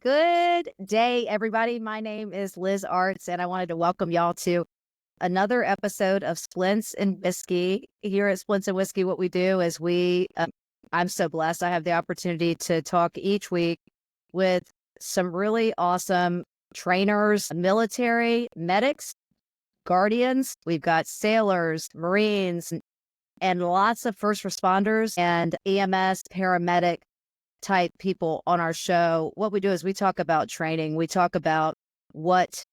Good day, everybody. My name is Liz Artz, and I wanted to welcome y'all to another episode of Splints and Whiskey. Here at Splints and Whiskey, what we do is I'm so blessed. I have the opportunity to talk each week with some really awesome trainers, military, medics, guardians. We've got sailors, Marines, and lots of first responders and EMS, paramedic type people on our show. What we do is we talk about training. We talk about what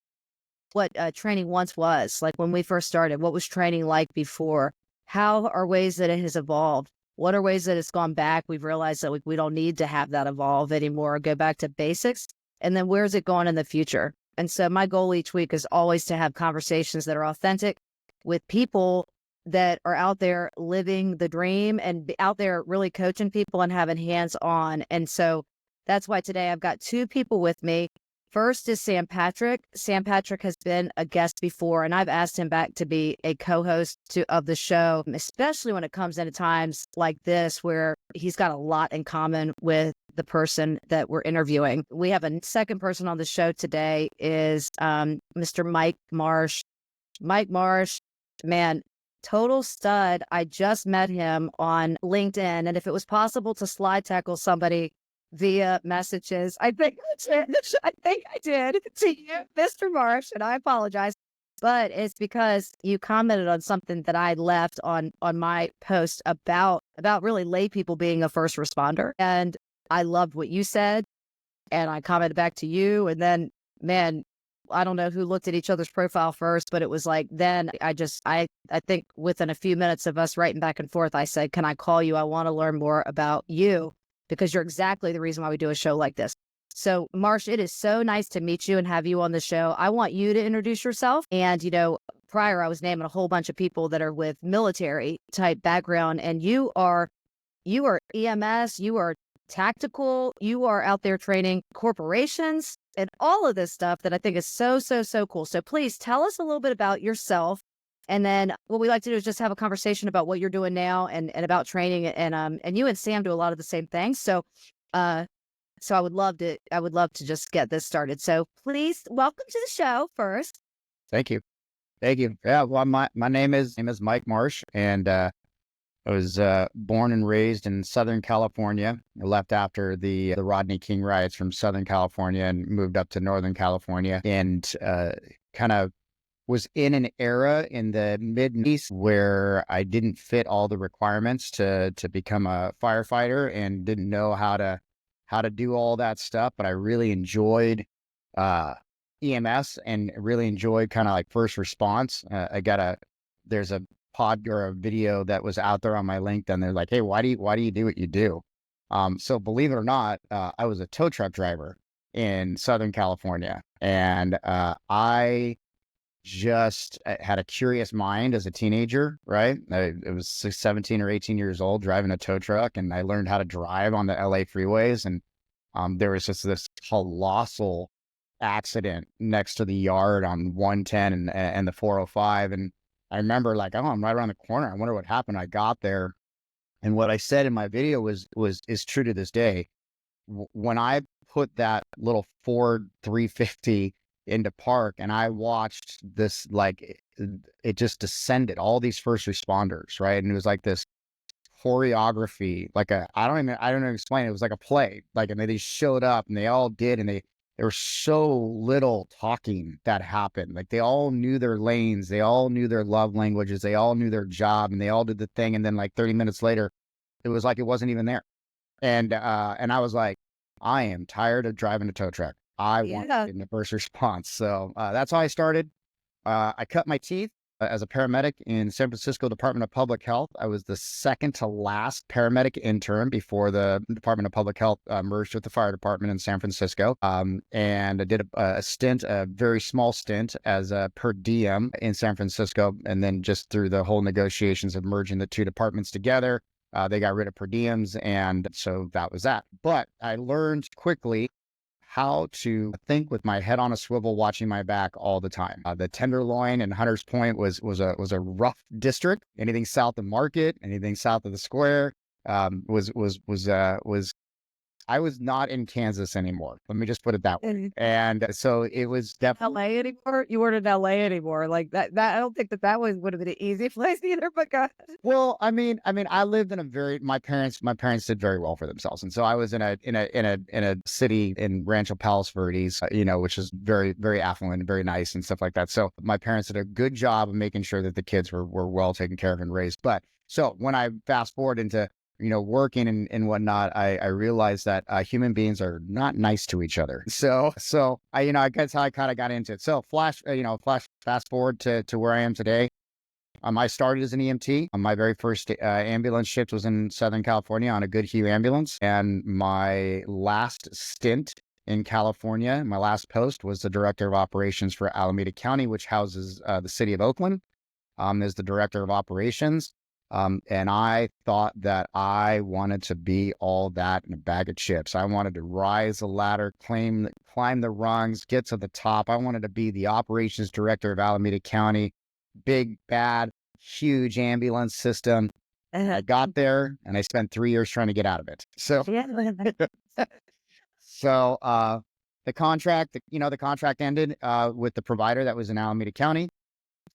training once was, like when we first started. What was training like before? How are ways that it has evolved? What are ways that it's gone back? We've realized that we don't need to have that evolve anymore. Go back to basics. And then where's it going in the future? And so my goal each week is always to have conversations that are authentic with people that are out there living the dream and out there really coaching people and having hands on. And so that's why today I've got two people with me. First is Sam Patrick. Sam Patrick has been a guest before, and I've asked him back to be a co-host of the show, especially when it comes into times like this where he's got a lot in common with the person that we're interviewing. We have a second person on the show today is Mr. Mike Marsh. Mike Marsh, man, total stud. I just met him on LinkedIn, and if it was possible to slide tackle somebody via messages, I think I did to you, Mr. Marsh, and I apologize, but it's because you commented on something that I left on my post about really lay people being a first responder, and I loved what you said, and I commented back to you, and then, man, I don't know who looked at each other's profile first, but it was like, then I think within a few minutes of us writing back and forth, I said, can I call you? I want to learn more about you because you're exactly the reason why we do a show like this. So Marsh, it is so nice to meet you and have you on the show. I want you to introduce yourself. And, prior I was naming a whole bunch of people that are with military type background, and you are EMS, you are tactical, you are out there training corporations and all of this stuff that I think is so, so, so cool. So please tell us a little bit about yourself. And then what we like to do is just have a conversation about what you're doing now and about training. And you and Sam do a lot of the same things. So I would love to just get this started. So please welcome to the show first. Thank you. Yeah. Well, my name is Mike Marsh, and I was born and raised in Southern California. I left after the Rodney King riots from Southern California and moved up to Northern California, and kind of was in an era in the mid-90s where I didn't fit all the requirements to become a firefighter and didn't know how to do all that stuff. But I really enjoyed EMS and really enjoyed kind of like first response. There's a pod or a video that was out there on my LinkedIn. They're like, hey, why do you do what you do? So believe it or not, I was a tow truck driver in Southern California, and I just had a curious mind as a teenager, right? I was 17 or 18 years old driving a tow truck, and I learned how to drive on the LA freeways. And there was just this colossal accident next to the yard on 110 and the 405. And I remember like, oh, I'm right around the corner. I wonder what happened. I got there. And what I said in my video is true to this day. When I put that little Ford 350 into park and I watched this, like it just descended all these first responders, right? And it was like this choreography, like I don't know explain it. It was like a play, like, and they showed up and they all did, and there was so little talking that happened. Like they all knew their lanes, they all knew their love languages, they all knew their job, and they all did the thing. And then like 30 minutes later, it was like it wasn't even there. And I was like, I am tired of driving a tow truck. I want to get into first response. So that's how I started. I cut my teeth as a paramedic in San Francisco Department of Public Health. I was the second to last paramedic intern before the Department of Public Health merged with the fire department in San Francisco. And I did a very small stint as a per diem in San Francisco. And then just through the whole negotiations of merging the two departments together, they got rid of per diems. And so that was that. But I learned quickly how to think with my head on a swivel, watching my back all the time. The Tenderloin and Hunters Point was a rough district. Anything south of Market, anything south of the Square, was I was not in Kansas anymore. Let me just put it that way. And so it was definitely LA anymore? You weren't in LA anymore. Like that I don't think that would have been an easy place either, but God. well. I lived in a very my parents did very well for themselves, and so I was in a city in Rancho Palos Verdes, which is very very affluent and very nice and stuff like that. So my parents did a good job of making sure that the kids were well taken care of and raised. But so when I fast forward into working and whatnot, I realized that human beings are not nice to each other. So I guess how I kind of got into it. So fast forward to where I am today. I started as an EMT. My very first ambulance shift was in Southern California on a Good Hugh ambulance. And my last stint in California, my last post was the director of operations for Alameda County, which houses the city of Oakland, as the director of operations. And I thought that I wanted to be all that in a bag of chips. I wanted to rise the ladder, climb the rungs, get to the top. I wanted to be the operations director of Alameda County, big, bad, huge ambulance system. I got there and I spent 3 years trying to get out of it. So, the contract ended with the provider that was in Alameda County.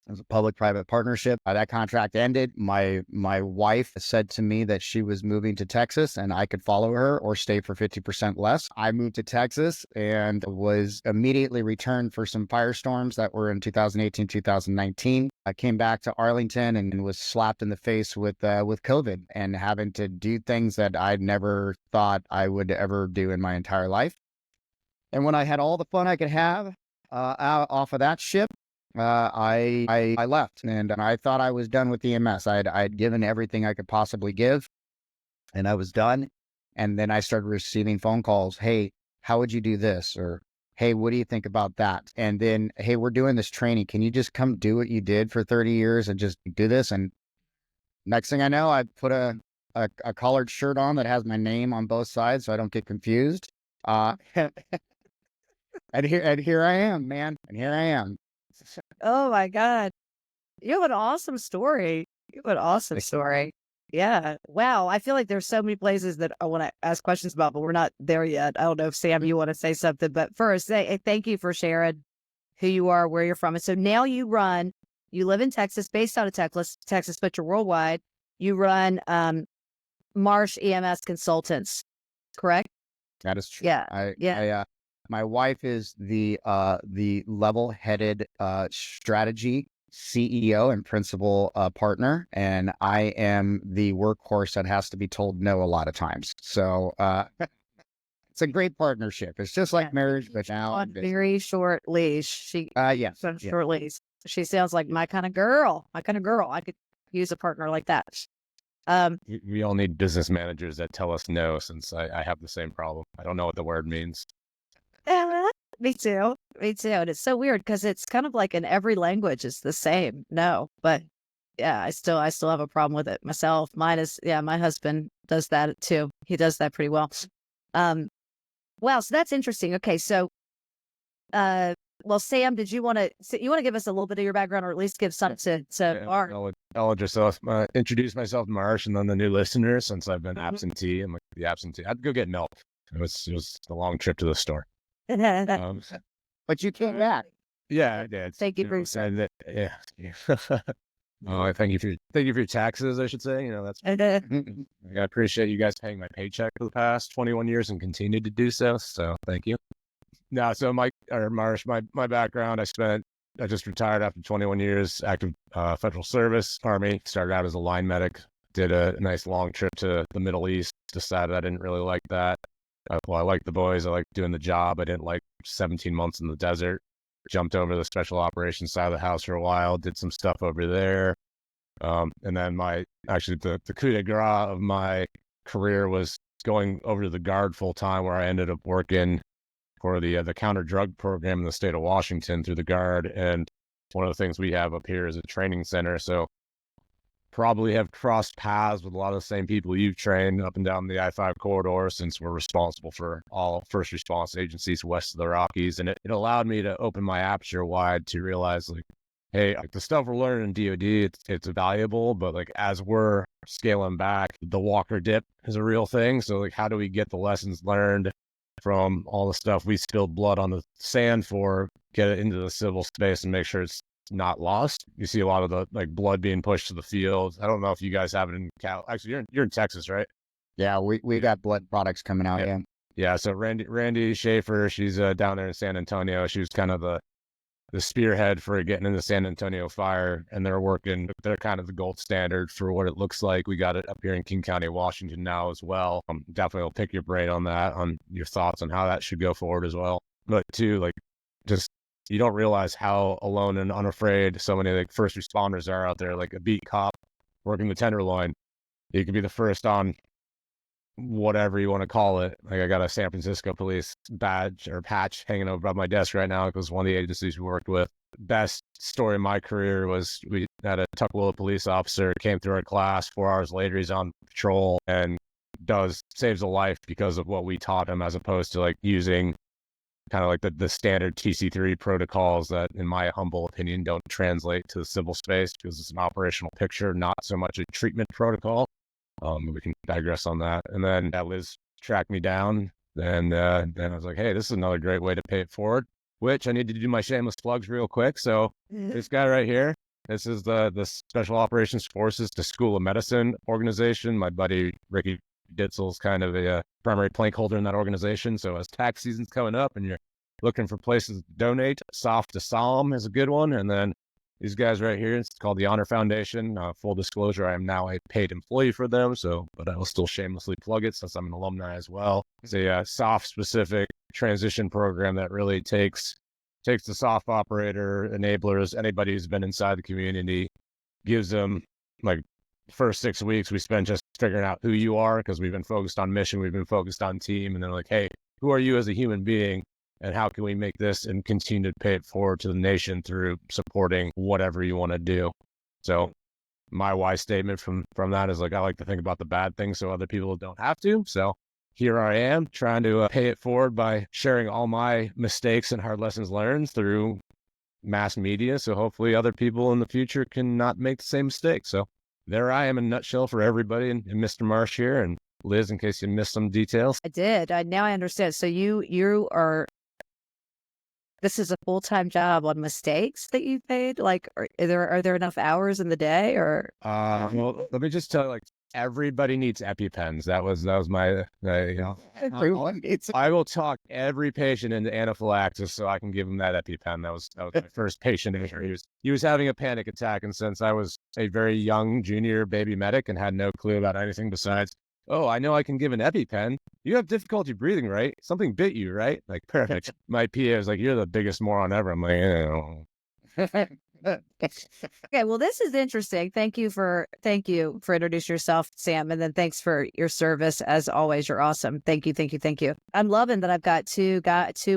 It was a public-private partnership. That contract ended. My wife said to me that she was moving to Texas and I could follow her or stay for 50% less. I moved to Texas and was immediately returned for some firestorms that were in 2018, 2019. I came back to Arlington and was slapped in the face with COVID and having to do things that I'd never thought I would ever do in my entire life. And when I had all the fun I could have off of that ship, I left and I thought I was done with EMS. I'd given everything I could possibly give and I was done. And then I started receiving phone calls. Hey, how would you do this? Or, hey, what do you think about that? And then, hey, we're doing this training. Can you just come do what you did for 30 years and just do this? And next thing I know, I put a collared shirt on that has my name on both sides so I don't get confused. And here I am, man. And here I am. Oh my God. You have an awesome story. Yeah. Wow. I feel like there's so many places that I want to ask questions about, but we're not there yet. I don't know if Sam, you want to say something, but first, thank you for sharing who you are, where you're from. And so now you live in Texas, based out of Texas, but you're worldwide. You run Marsh EMS Consultants, correct? That is true. Yeah. My wife is the level-headed strategy CEO and principal partner, and I am the workhorse that has to be told no a lot of times. So it's a great partnership. It's just like marriage, but now on very short leash. Yes, short leash. She sounds like my kind of girl. I could use a partner like that. We all need business managers that tell us no, since I have the same problem. I don't know what the word means. Me too. And it's so weird because it's kind of like in every language it's the same. No, but yeah, I still have a problem with it myself. Mine is, my husband does that too. He does that pretty well. Wow. So that's interesting. Okay. So, well, Sam, did you want to give us a little bit of your background, or at least give some to Marsh? I'll just introduce myself, Marsh, and then the new listeners, since I've been absentee. I'm like the absentee. I'd go get milk. It was a long trip to the store. But you came back. Yeah, I did. Thank you for saying that. Yeah. Oh, thank you for your taxes, I should say. That's. I appreciate you guys paying my paycheck for the past 21 years and continue to do so. So thank you. No, so Marsh, my background, I just retired after 21 years active federal service, Army. Started out as a line medic. Did a nice long trip to the Middle East. Decided I didn't really like that. I liked the boys. I liked doing the job. I didn't like 17 months in the desert. Jumped over to the special operations side of the house for a while. Did some stuff over there. And then the coup de grace of my career was going over to the Guard full time, where I ended up working for the counter drug program in the state of Washington through the Guard. And one of the things we have up here is a training center. So probably have crossed paths with a lot of the same people you've trained up and down the I-5 corridor, since we're responsible for all first response agencies west of the Rockies. And it allowed me to open my aperture wide to realize, like, hey, the stuff we're learning in DoD, it's valuable, but like as we're scaling back, the walker dip is a real thing. So like, how do we get the lessons learned from all the stuff we spilled blood on the sand for, get it into the civil space and make sure it's not lost? You see a lot of the like blood being pushed to the field. I don't know if you guys have it in Cal. Actually, you're in Texas, right? Yeah, we got blood products coming out. Yeah. Yeah. So Randy Schaefer, she's down there in San Antonio. She was kind of the spearhead for getting in the San Antonio fire, and they're kind of the gold standard for what it looks like. We got it up here in King County, Washington now as well. Definitely will pick your brain on that, on your thoughts on how that should go forward as well. But too, like, just, you don't realize how alone and unafraid so many like first responders are out there, like a beat cop working the Tenderloin. You could be the first on whatever you want to call it. Like, I got a San Francisco police badge or patch hanging over my desk right now because one of the agencies we worked with. Best story of my career was we had a Tukwila police officer came through our class. 4 hours later, he's on patrol and saves a life because of what we taught him, as opposed to like using kind of like the standard TC3 protocols that, in my humble opinion, don't translate to the civil space because it's an operational picture, not so much a treatment protocol. We can digress on that. And then Liz tracked me down. And then I was like, hey, this is another great way to pay it forward, which I need to do my shameless plugs real quick. So this guy right here, this is the Special Operations Forces to School of Medicine organization. My buddy Ricky Ditzel's kind of a primary plank holder in that organization. So as tax season's coming up and you're looking for places to donate, Soft to Solemn is a good one. And then these guys right here, it's called the Honor Foundation. Full disclosure, I am now a paid employee for them, but I will still shamelessly plug it since I'm an alumni as well. It's a SOF specific transition program that really takes the SOF operator, enablers, anybody who's been inside the community, gives them like first 6 weeks we spend just figuring out who you are, because we've been focused on mission, we've been focused on team, and they're like, hey, who are you as a human being? And how can we make this and continue to pay it forward to the nation through supporting whatever you want to do? So my why statement from that is like, I like to think about the bad things so other people don't have to. So here I am trying to pay it forward by sharing all my mistakes and hard lessons learned through mass media. So hopefully other people in the future can not make the same mistake. So there I am in a nutshell for everybody, and Mr. Marsh here, and Liz, in case you missed some details. I did. Now I understand. So you are, this is a full-time job on mistakes that you paid? Like, are there enough hours in the day, or? Well, let me just tell you, like, everybody needs EpiPens. That was my, Everyone needs. I will talk every patient into anaphylaxis so I can give him that EpiPen. That was my first patient. He was having a panic attack, and since I was a very young junior baby medic and had no clue about anything besides, oh, I know I can give an EpiPen. You have difficulty breathing, right? Something bit you, right? Like, perfect. My PA was like, you're the biggest moron ever. I'm like, Okay, well, this is interesting. Thank you for introducing yourself, Sam, and then thanks for your service as always. You're awesome. Thank you. I'm loving that I've got two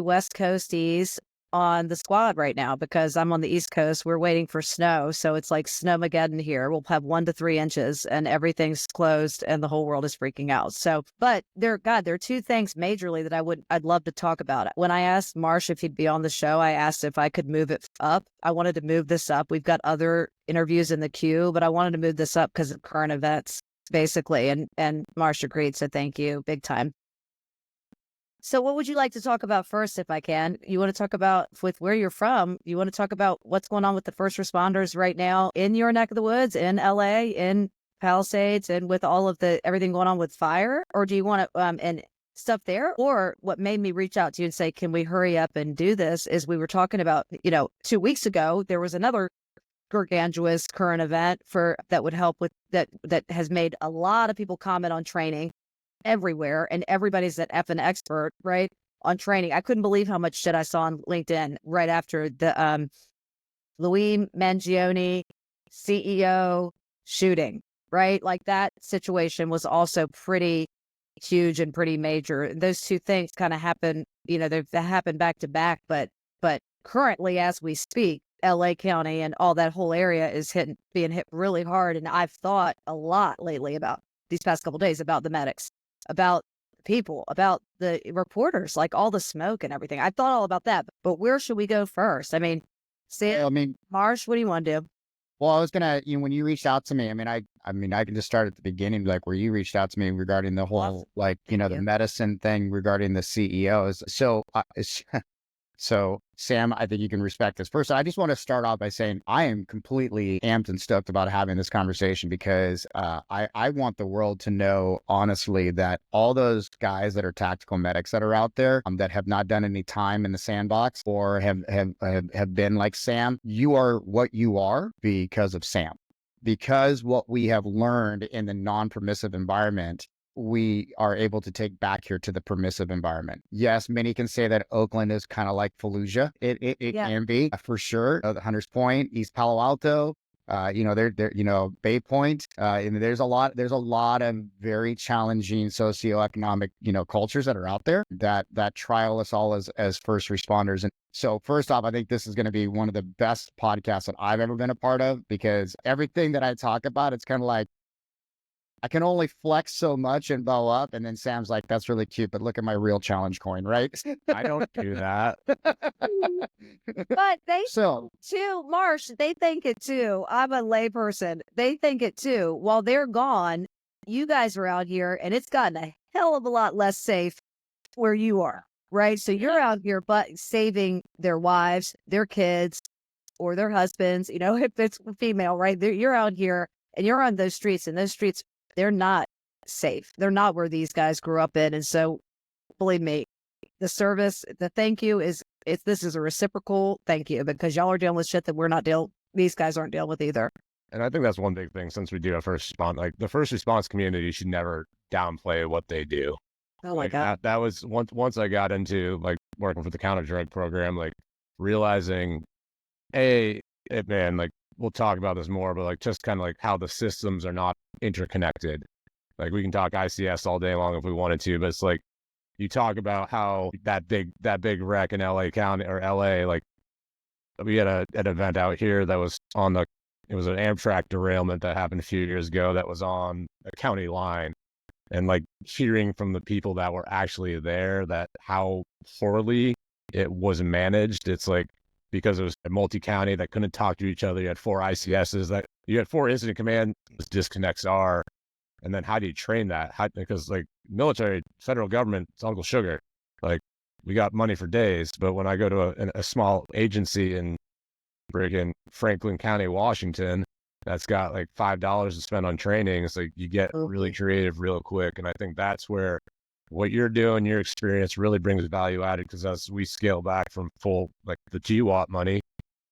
West Coasties on the squad right now, because I'm on the East Coast. We're waiting for snow, so it's like snowmageddon here. We'll have 1 to 3 inches, and everything's closed, and the whole world is freaking out. So, but there are two things majorly that I'd love to talk about. When I asked Marsh if he'd be on the show, I asked if I could move it up. I wanted to move this up. We've got other interviews in the queue, but I wanted to move this up because of current events, basically. And Marsh agreed, so thank you, big time. So what would you like to talk about first, if I can? You want to talk about with where you're from? You want to talk about what's going on with the first responders right now in your neck of the woods, in LA, in Palisades, and with all of everything going on with fire? Or do you want to, and stuff there? Or what made me reach out to you and say, can we hurry up and do this, is we were talking about, 2 weeks ago, there was another gargantuous current event that would help with that has made a lot of people comment on training everywhere, and everybody's an effing expert, right, on training. I couldn't believe how much shit I saw on LinkedIn right after the Louis Mangione CEO shooting, right? Like, that situation was also pretty huge and pretty major. Those two things kind of happen, they happen back to back, but currently as we speak, LA County and all that whole area is being hit really hard. And I've thought a lot lately about these past couple of days about the medics, about people, about the reporters, like all the smoke and everything. I thought all about that, but where should we go first? I mean, Sam, Marsh, what do you want to do? Well, I was gonna, when you reached out to me, I can just start at the beginning, like where you reached out to me regarding the whole, Awesome. like, Thank the you. medicine thing regarding the CEOs. So, Sam, I think you can respect this. First, I just want to start off by saying I am completely amped and stoked about having this conversation because I want the world to know, honestly, that all those guys that are tactical medics that are out there that have not done any time in the sandbox or have been like Sam, you are what you are because of Sam. Because what we have learned in the non-permissive environment we are able to take back here to the permissive environment. Yes, many can say that Oakland is kind of like Fallujah. It Yeah. can be for sure. The Hunters Point, East Palo Alto, Bay Point. And there's a lot of very challenging socioeconomic, cultures that are out there that trial us all as first responders. And so first off, I think this is going to be one of the best podcasts that I've ever been a part of because everything that I talk about, it's kind of like, I can only flex so much and bow up. And then Sam's like, that's really cute, but look at my real challenge coin, right? I don't do that. But they So, too, Marsh, they think it too. I'm a layperson. They think it too. While they're gone, you guys are out here and it's gotten a hell of a lot less safe where you are, right? So you're out here but saving their wives, their kids, or their husbands, if it's female, right? You're out here and you're on those streets, and those streets, they're not safe. They're not where these guys grew up in. And so believe me, the service, the thank you this is a reciprocal thank you because y'all are dealing with shit that these guys aren't dealing with either. And I think that's one big thing since we do a first response, like the first response community should never downplay what they do. Oh my Like God. that was once I got into like working for the counter drug program, like realizing, man, like we'll talk about this more, but like just kind of like how the systems are not interconnected. Like we can talk ICS all day long if we wanted to, but it's like you talk about how that big wreck in LA County or LA, like we had an event out here that was it was an Amtrak derailment that happened a few years ago that was on a county line. And like hearing from the people that were actually there that how poorly it was managed, it's like because it was a multi-county that couldn't talk to each other. You had 4 ICSs that you had 4 incident command disconnects are, and then how do you train that? Because like military, federal government, it's Uncle Sugar. Like we got money for days, but when I go to a small agency in friggin' Franklin County, Washington, that's got like $5 to spend on training, it's like you get really creative real quick. And I think that's where what you're doing, your experience really brings value added because as we scale back from full, like the GWAT money,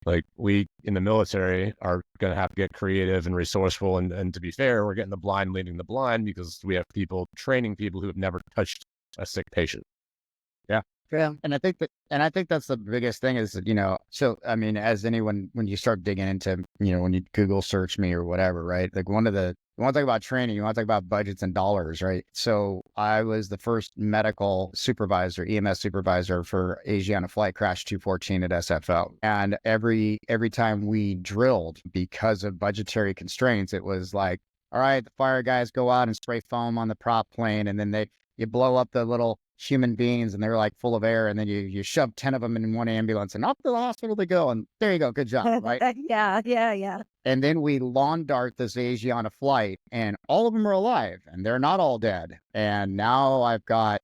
like we in the military are going to have to get creative and resourceful. And to be fair, we're getting the blind leading the blind because we have people training people who have never touched a sick patient. yeah. And I think that's the biggest thing is, so, as anyone, when you start digging into, when you Google search me or whatever, right? Like you want to talk about training, you want to talk about budgets and dollars, right? So I was the first medical supervisor, EMS supervisor for Asiana Flight Crash 214 at SFO. And every time we drilled because of budgetary constraints, it was like, all right, the fire guys go out and spray foam on the prop plane. And then you blow up the little human beings and they're like full of air. And then you shove 10 of them in one ambulance and off to the hospital they go. And there you go. Good job. Right. Yeah. And then we lawn dart this Asiana flight and all of them are alive and they're not all dead. And now I've got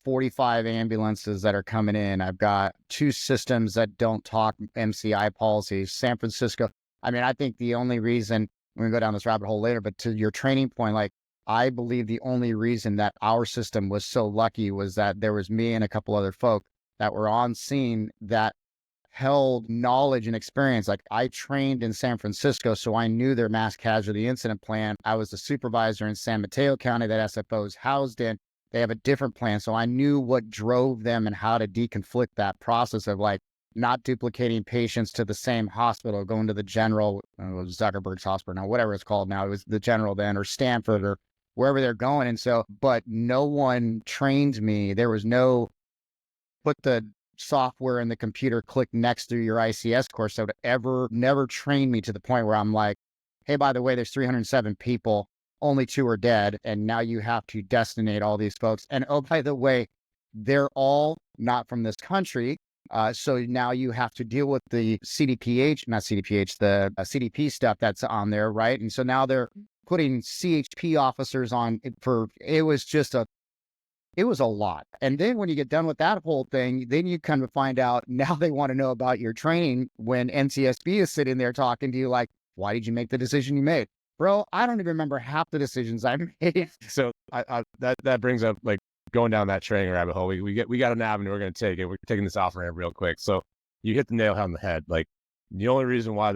45 ambulances that are coming in. I've got 2 systems that don't talk MCI policies, San Francisco. I think the only reason, we're gonna go down this rabbit hole later, but to your training point, like I believe the only reason that our system was so lucky was that there was me and a couple other folk that were on scene that held knowledge and experience. Like I trained in San Francisco, so I knew their mass casualty incident plan. I was the supervisor in San Mateo County that SFO is housed in. They have a different plan. So I knew what drove them and how to deconflict that process of like not duplicating patients to the same hospital, going to the general, Zuckerberg's hospital now, whatever it's called now. It was the general then, or Stanford, or wherever they're going. And so, but no one trained me. There was no put the software in the computer, click next to your ICS course. So to never train me to the point where I'm like, hey, by the way, there's 307 people, only 2 are dead. And now you have to destinate all these folks. And oh, by the way, they're all not from this country. So now you have to deal with the the CDP stuff that's on there, right? And so now they're putting CHP officers on it was a lot. And then when you get done with that whole thing, then you kind of find out now they want to know about your training when NCSB is sitting there talking to you like, why did you make the decision you made? Bro, I don't even remember half the decisions I made. So that brings up like going down that training rabbit hole. We got an avenue we're going to take it. We're taking this off ramp real quick. So you hit the nail on the head. Like the only reason why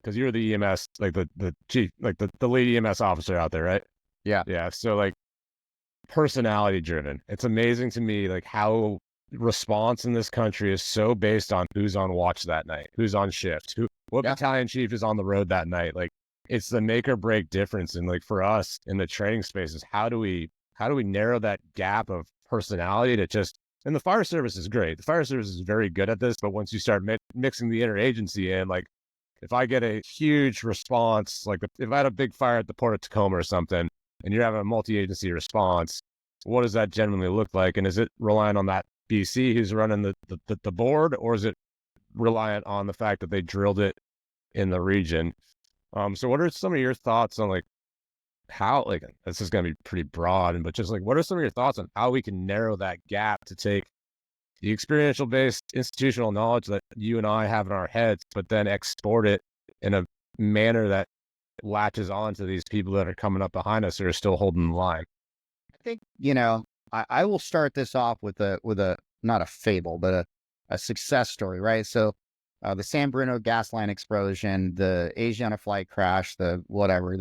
because you're the EMS, like the chief, like the lead EMS officer out there, right? Yeah. Yeah. So like personality driven. It's amazing to me like how response in this country is so based on who's on watch that night, who's on shift, what battalion chief is on the road that night. Like it's the make or break difference. And like for us in the training spaces, how do we narrow that gap of personality to just, and the fire service is great. The fire service is very good at this, but once you start mixing the interagency in, like if I get a huge response, like if I had a big fire at the Port of Tacoma or something, and you're having a multi-agency response, what does that generally look like? And is it relying on that BC who's running the board, or is it reliant on the fact that they drilled it in the region? So what are some of your thoughts on like how, like this is going to be pretty broad, but just like what are some of your thoughts on how we can narrow that gap to take the experiential based institutional knowledge that you and I have in our heads, but then export it in a manner that latches on to these people that are coming up behind us who are still holding the line? I think, I will start this off with a not a fable, but a success story, right? So the San Bruno gas line explosion, the Asiana flight crash, the whatever,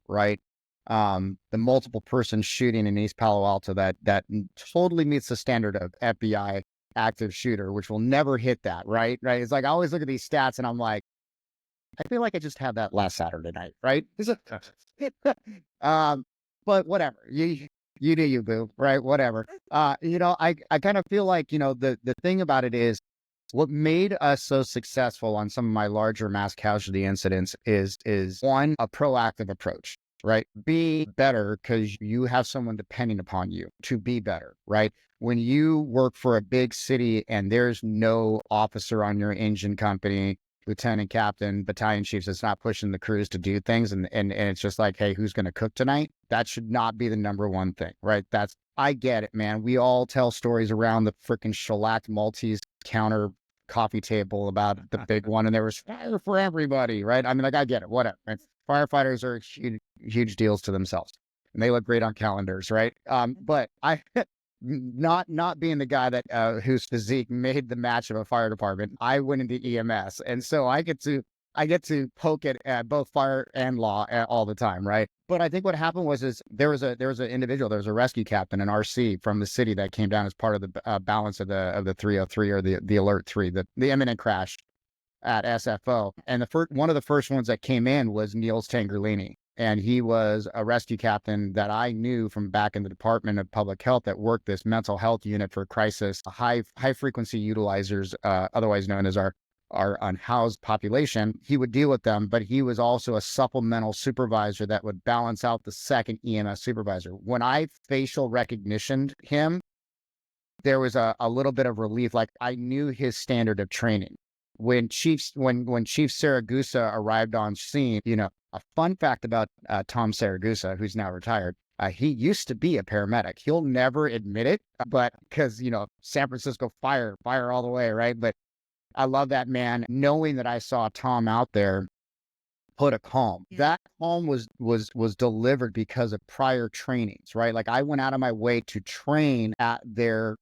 right? The multiple person shooting in East Palo Alto that totally meets the standard of FBI active shooter, which will never hit that, right? Right. It's like I always look at these stats and I'm like, I feel like I just had that last Saturday night, right? But whatever. You do you, boo, right? Whatever. I kind of feel like, the thing about it is what made us so successful on some of my larger mass casualty incidents is one, a proactive approach, right? Be better because you have someone depending upon you to be better, right? When you work for a big city and there's no officer on your engine company, lieutenant captain, battalion chiefs, that's not pushing the crews to do things. And it's just like, hey, who's going to cook tonight? That should not be the number one thing, right? I get it, man. We all tell stories around the freaking shellacked Maltese counter coffee table about the big one. And there was fire for everybody, right? I mean, like, I get it, whatever. Right? Firefighters are huge deals to themselves and they look great on calendars, right? But not being the guy that whose physique made the match of a fire department, I went into EMS, and so I get to poke at both fire and law all the time, right? But I think what happened was there was an individual, there was a rescue captain, an RC from the city that came down as part of the balance of the 303 or the alert 3, the imminent crash at SFO, and one of the first ones that came in was Niels Tangerlini. And he was a rescue captain that I knew from back in the Department of Public Health that worked this mental health unit for crisis, high frequency utilizers, otherwise known as our unhoused population. He would deal with them, but he was also a supplemental supervisor that would balance out the second EMS supervisor. When I facial recognitioned him, there was a little bit of relief. Like I knew his standard of training. When Chief Saragusa arrived on scene, a fun fact about Tom Saragusa, who's now retired, he used to be a paramedic. He'll never admit it, but because, San Francisco fire all the way, right? But I love that man. Knowing that I saw Tom out there put a calm. Yeah. That calm was delivered because of prior trainings, right? Like I went out of my way to train at their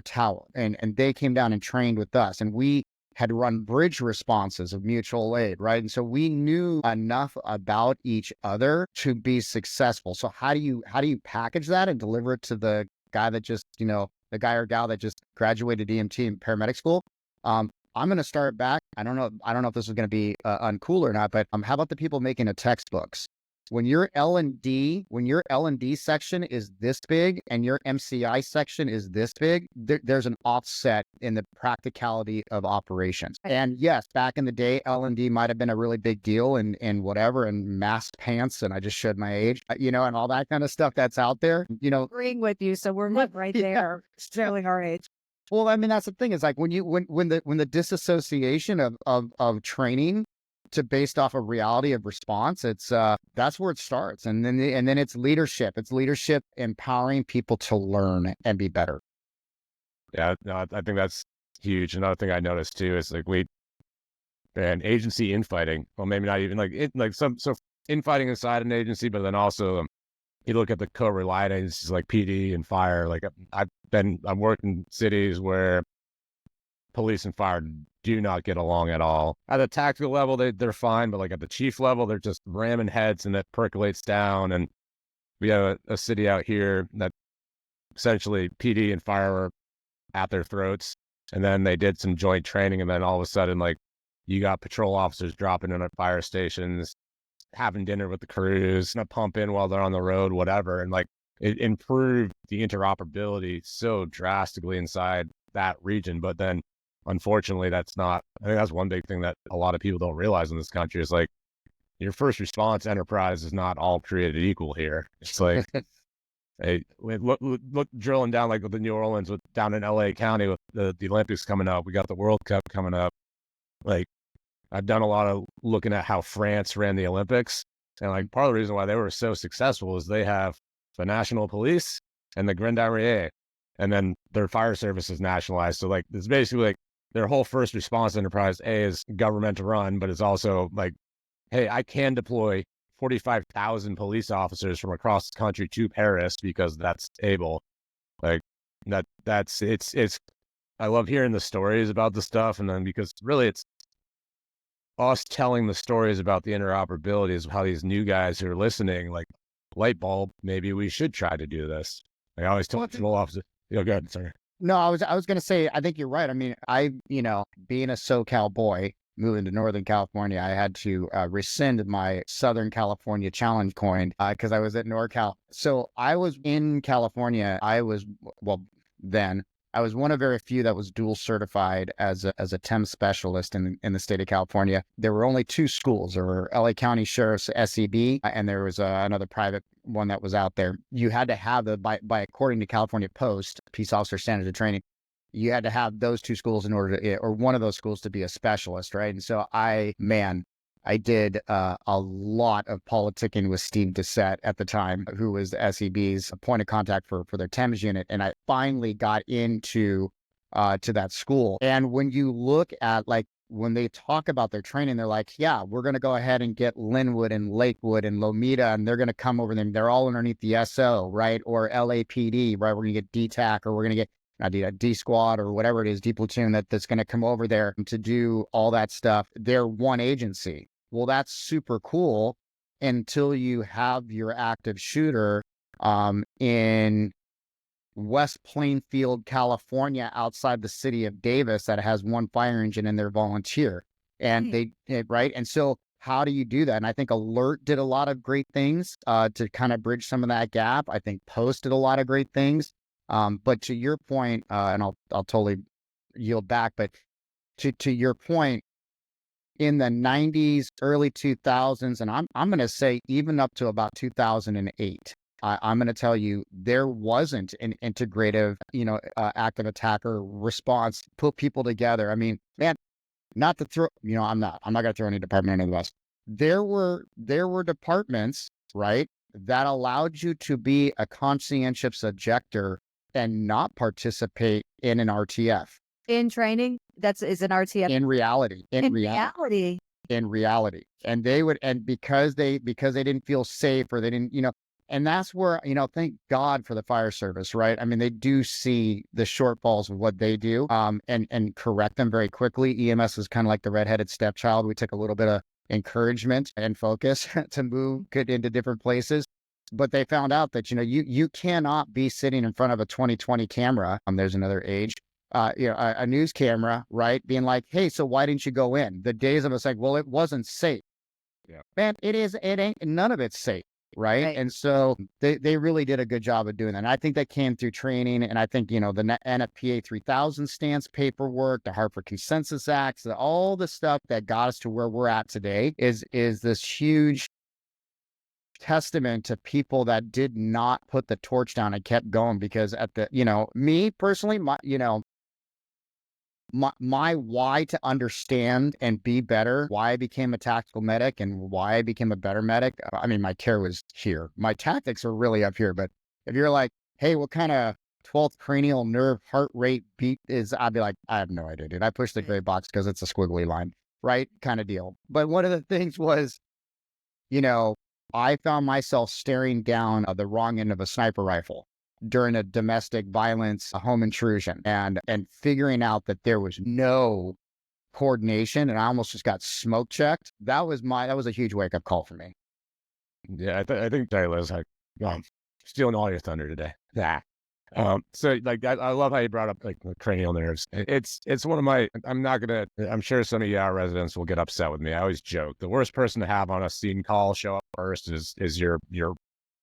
tower, and they came down and trained with us, and we had run bridge responses of mutual aid, right? And so we knew enough about each other to be successful. So how do you package that and deliver it to the guy that just, the guy or gal that just graduated EMT and paramedic school? I'm going to start back. I don't know if this is going to be uncool or not, but how about the people making the textbooks? When your L&D section is this big and your MCI section is this big, there's an offset in the practicality of operations. And yes, back in the day, L&D might have been a really big deal and whatever, and mask pants, and I just showed my age, and all that kind of stuff that's out there, Agreeing with you, so we're right there, showing our age. Well, I mean, that's the thing is like when the disassociation of training to based off of reality of response, it's that's where it starts. And then it's leadership. It's leadership empowering people to learn and be better. Yeah, no, I think that's huge. Another thing I noticed too is like and agency infighting. Well, maybe not even so infighting inside an agency, but then also you look at the co-reliant agencies like PD and fire. Like I'm working in cities where police and fire do not get along at all. At the tactical level, they're fine, but like at the chief level, they're just ramming heads and that percolates down. And we have a city out here that essentially PD and fire are at their throats. And then they did some joint training, and then all of a sudden, like, you got patrol officers dropping in at fire stations, having dinner with the crews, and a pump in while they're on the road, whatever. And like, it improved the interoperability so drastically inside that region. But then, unfortunately, I think that's one big thing that a lot of people don't realize in this country is like, your first response enterprise is not all created equal here. It's like, hey, look, drilling down like with the New Orleans, down in LA County with the Olympics coming up. We got the World Cup coming up. Like, I've done a lot of looking at how France ran the Olympics. And like part of the reason why they were so successful is they have the national police and the Gendarmerie, and then their fire service is nationalized. So like, it's basically like their whole first response enterprise, is government run, but it's also like, hey, I can deploy 45,000 police officers from across the country to Paris because that's able. Like it's I love hearing the stories about the stuff. And then because really it's us telling the stories about the interoperability is how these new guys who are listening, like, light bulb, maybe we should try to do this. Like, I always tell patrol officers, go ahead, sorry. No, I was going to say, I think you're right. I mean, being a SoCal boy, moving to Northern California, I had to rescind my Southern California challenge coin because I was at NorCal. So I was in California. I was one of very few that was dual certified as a TEM specialist in the state of California. There were only two schools. There were LA County Sheriff's SEB, and there was another private one that was out there. You had to have by according to California Post, Peace Officer Standards of Training, you had to have those two schools in order to, or one of those schools to be a specialist, right? And so I did a lot of politicking with Steve Doucette at the time, who was the SEB's point of contact for their TEMS unit. And I finally got into to that school. And when you look at, like, when they talk about their training, they're like, yeah, we're going to go ahead and get Linwood and Lakewood and Lomita, and they're going to come over them. They're all underneath the SO, right? Or LAPD, right? We're going to get DTAC, or we're going to get D squad, or whatever it is, D platoon that's going to come over there to do all that stuff. They're one agency. Well, that's super cool until you have your active shooter in West Plainfield, California, outside the city of Davis, that has one fire engine and they're volunteer. And right. And so how do you do that? And I think Alert did a lot of great things to kind of bridge some of that gap. I think Post did a lot of great things. But to your point, and I'll totally yield back, but to your point, in the 90s, early 2000s, and I'm going to say even up to about 2008, I'm going to tell you, there wasn't an integrative, active attacker response, put people together. I mean, man, not to throw, I'm not going to throw any department under the bus. There were departments, right, that allowed you to be a conscientious objector and not participate in an RTF. In training, is an RTF. In reality. And they would, and because they didn't feel safe, or they didn't, and that's where, thank God for the fire service, right? I mean, they do see the shortfalls of what they do, and correct them very quickly. EMS is kind of like the redheaded stepchild. We take a little bit of encouragement and focus to move it into different places. But they found out that, you cannot be sitting in front of a 2020 camera. There's another age, a news camera, right? Being like, hey, so why didn't you go in? The days of us like, well, it wasn't safe. Yeah, man, it ain't, none of it's safe. Right. And so they really did a good job of doing that. And I think that came through training. And I think, the NFPA 3000 stance paperwork, the Hartford Consensus Acts, all the stuff that got us to where we're at today is this huge testament to people that did not put the torch down and kept going. Because at the, me personally, my why to understand and be better, why I became a tactical medic and why I became a better medic. I mean, my care was here. My tactics are really up here. But if you're like, hey, what kind of 12th cranial nerve heart rate beat is, I'd be like, I have no idea, dude. I push the gray box because it's a squiggly line, right? Kind of deal. But one of the things was, I found myself staring down the wrong end of a sniper rifle during a domestic violence, a home intrusion, and figuring out that there was no coordination, and I almost just got smoke checked. That was a huge wake up call for me. Yeah, I think Liz, stealing all your thunder today. Yeah. So like I love how you brought up like the cranial nerves. It's one of my. I'm sure some of y'all residents will get upset with me. I always joke the worst person to have on a scene call show up first is your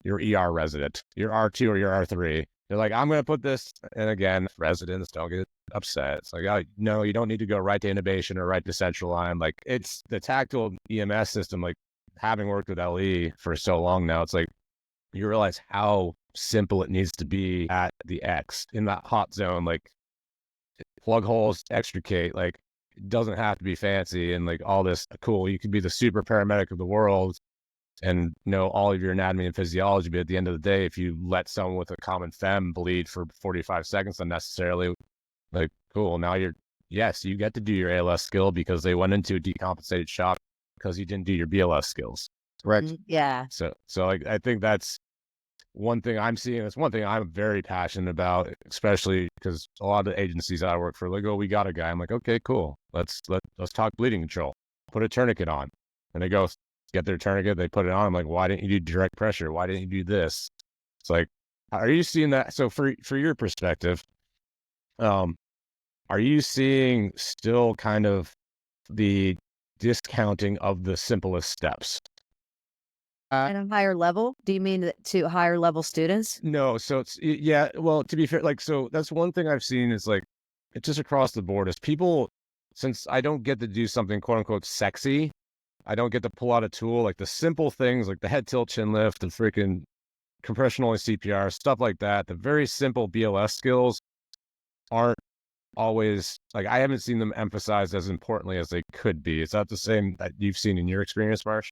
ER resident, your R2 or your R3. They're like, I'm going to put this, and again, residents don't get upset. It's like, oh, no, you don't need to go right to intubation or right to central line. Like, it's the tactile EMS system. Like, having worked with LE for so long now, it's like you realize how simple it needs to be at the X in that hot zone. Like, plug holes, extricate. Like, it doesn't have to be fancy and like all this cool. You could be the super paramedic of the world and know all of your anatomy and physiology, but at the end of the day, if you let someone with a common fem bleed for 45 seconds unnecessarily, like, cool, now you get to do your ALS skill because they went into a decompensated shock because you didn't do your BLS skills. Correct. Yeah. So like, I think that's one thing I'm seeing. It's one thing I'm very passionate about, especially because a lot of the agencies I work for, like, oh, we got a guy. I'm like, okay, cool. Let's talk bleeding control. Put a tourniquet on. And they go, get their tourniquet, they put it on. I'm like, why didn't you do direct pressure? Why didn't you do this? It's like, are you seeing that? So for your perspective, are you seeing still kind of the discounting of the simplest steps? At a higher level? Do you mean to higher level students? No. So well, to be fair, like, so that's one thing I've seen is like, it's just across the board is people, since I don't get to do something quote unquote sexy, I don't get to pull out a tool, like the simple things like the head tilt chin lift, the freaking compression only CPR, stuff like that. The very simple BLS skills aren't always, like, I haven't seen them emphasized as importantly as they could be. Is that the same that you've seen in your experience, Marsh?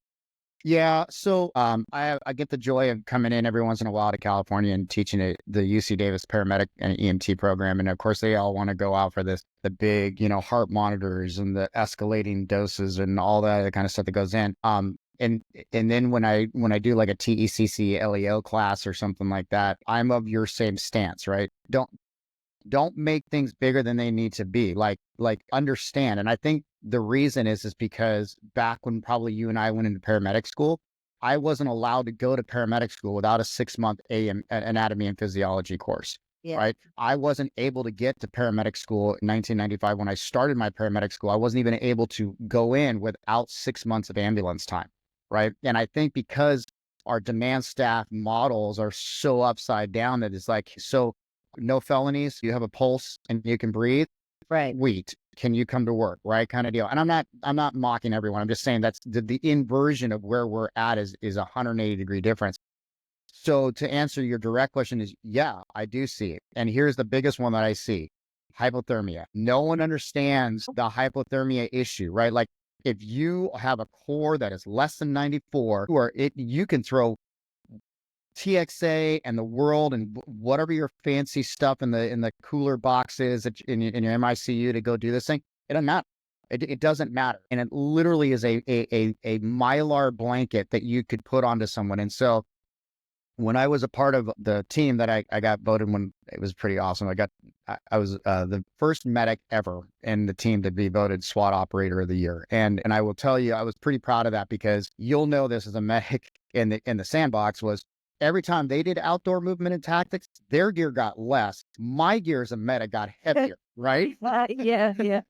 Yeah. So I get the joy of coming in every once in a while to California and teaching the UC Davis paramedic and EMT program. And of course, they all want to go out for the big, heart monitors and the escalating doses and all that kind of stuff that goes in. And then when I do like a TECC LEO class or something like that, I'm of your same stance, right? Don't make things bigger than they need to be. Like understand. And I think the reason is because back when probably you and I went into paramedic school, I wasn't allowed to go to paramedic school without a 6-month anatomy and physiology course. Yeah. Right. I wasn't able to get to paramedic school in 1995 when I started my paramedic school. I wasn't even able to go in without 6 months of ambulance time. Right. And I think because our demand staff models are so upside down that it's like, so no felonies, you have a pulse and you can breathe. Right. Sweet. Can you come to work? Right. Kind of deal. And I'm not mocking everyone. I'm just saying that's the inversion of where we're at is 180-degree difference. So to answer your direct question is, yeah, I do see it. And here's the biggest one that I see: hypothermia. No one understands the hypothermia issue, right? Like if you have a core that is less than 94, you can throw TXA and the world and whatever your fancy stuff in the cooler boxes in your MICU to go do this thing. It doesn't matter. It doesn't matter. And it literally is a mylar blanket that you could put onto someone. And so when I was a part of the team that I got voted, when it was pretty awesome. I was the first medic ever in the team to be voted SWAT Operator of the Year. And I will tell you, I was pretty proud of that because you'll know this as a medic in the sandbox was every time they did outdoor movement and tactics, their gear got less. My gear as a medic got heavier, right? Yeah.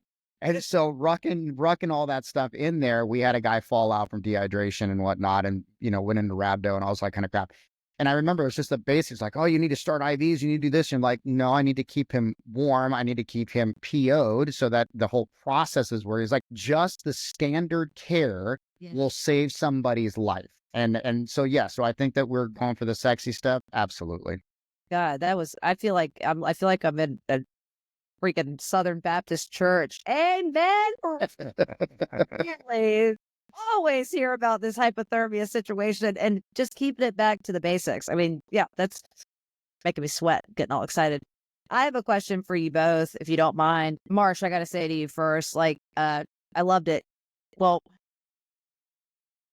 And so rucking all that stuff in there, we had a guy fall out from dehydration and whatnot and, went into rhabdo and all that kind of crap. And I remember it was just the basics, like, oh, you need to start IVs, you need to do this. And I'm like, no, I need to keep him warm. I need to keep him PO'd so that the whole process is where he's like, just the standard care will save somebody's life. And so, yeah, so I think that we're going for the sexy stuff. Absolutely. God, I feel like I'm in freaking Southern Baptist Church. Amen. Really, always hear about this hypothermia situation and just keeping it back to the basics. I mean, yeah, that's making me sweat, getting all excited. I have a question for you both, if you don't mind. Marsh, I got to say to you first, I loved it. Well,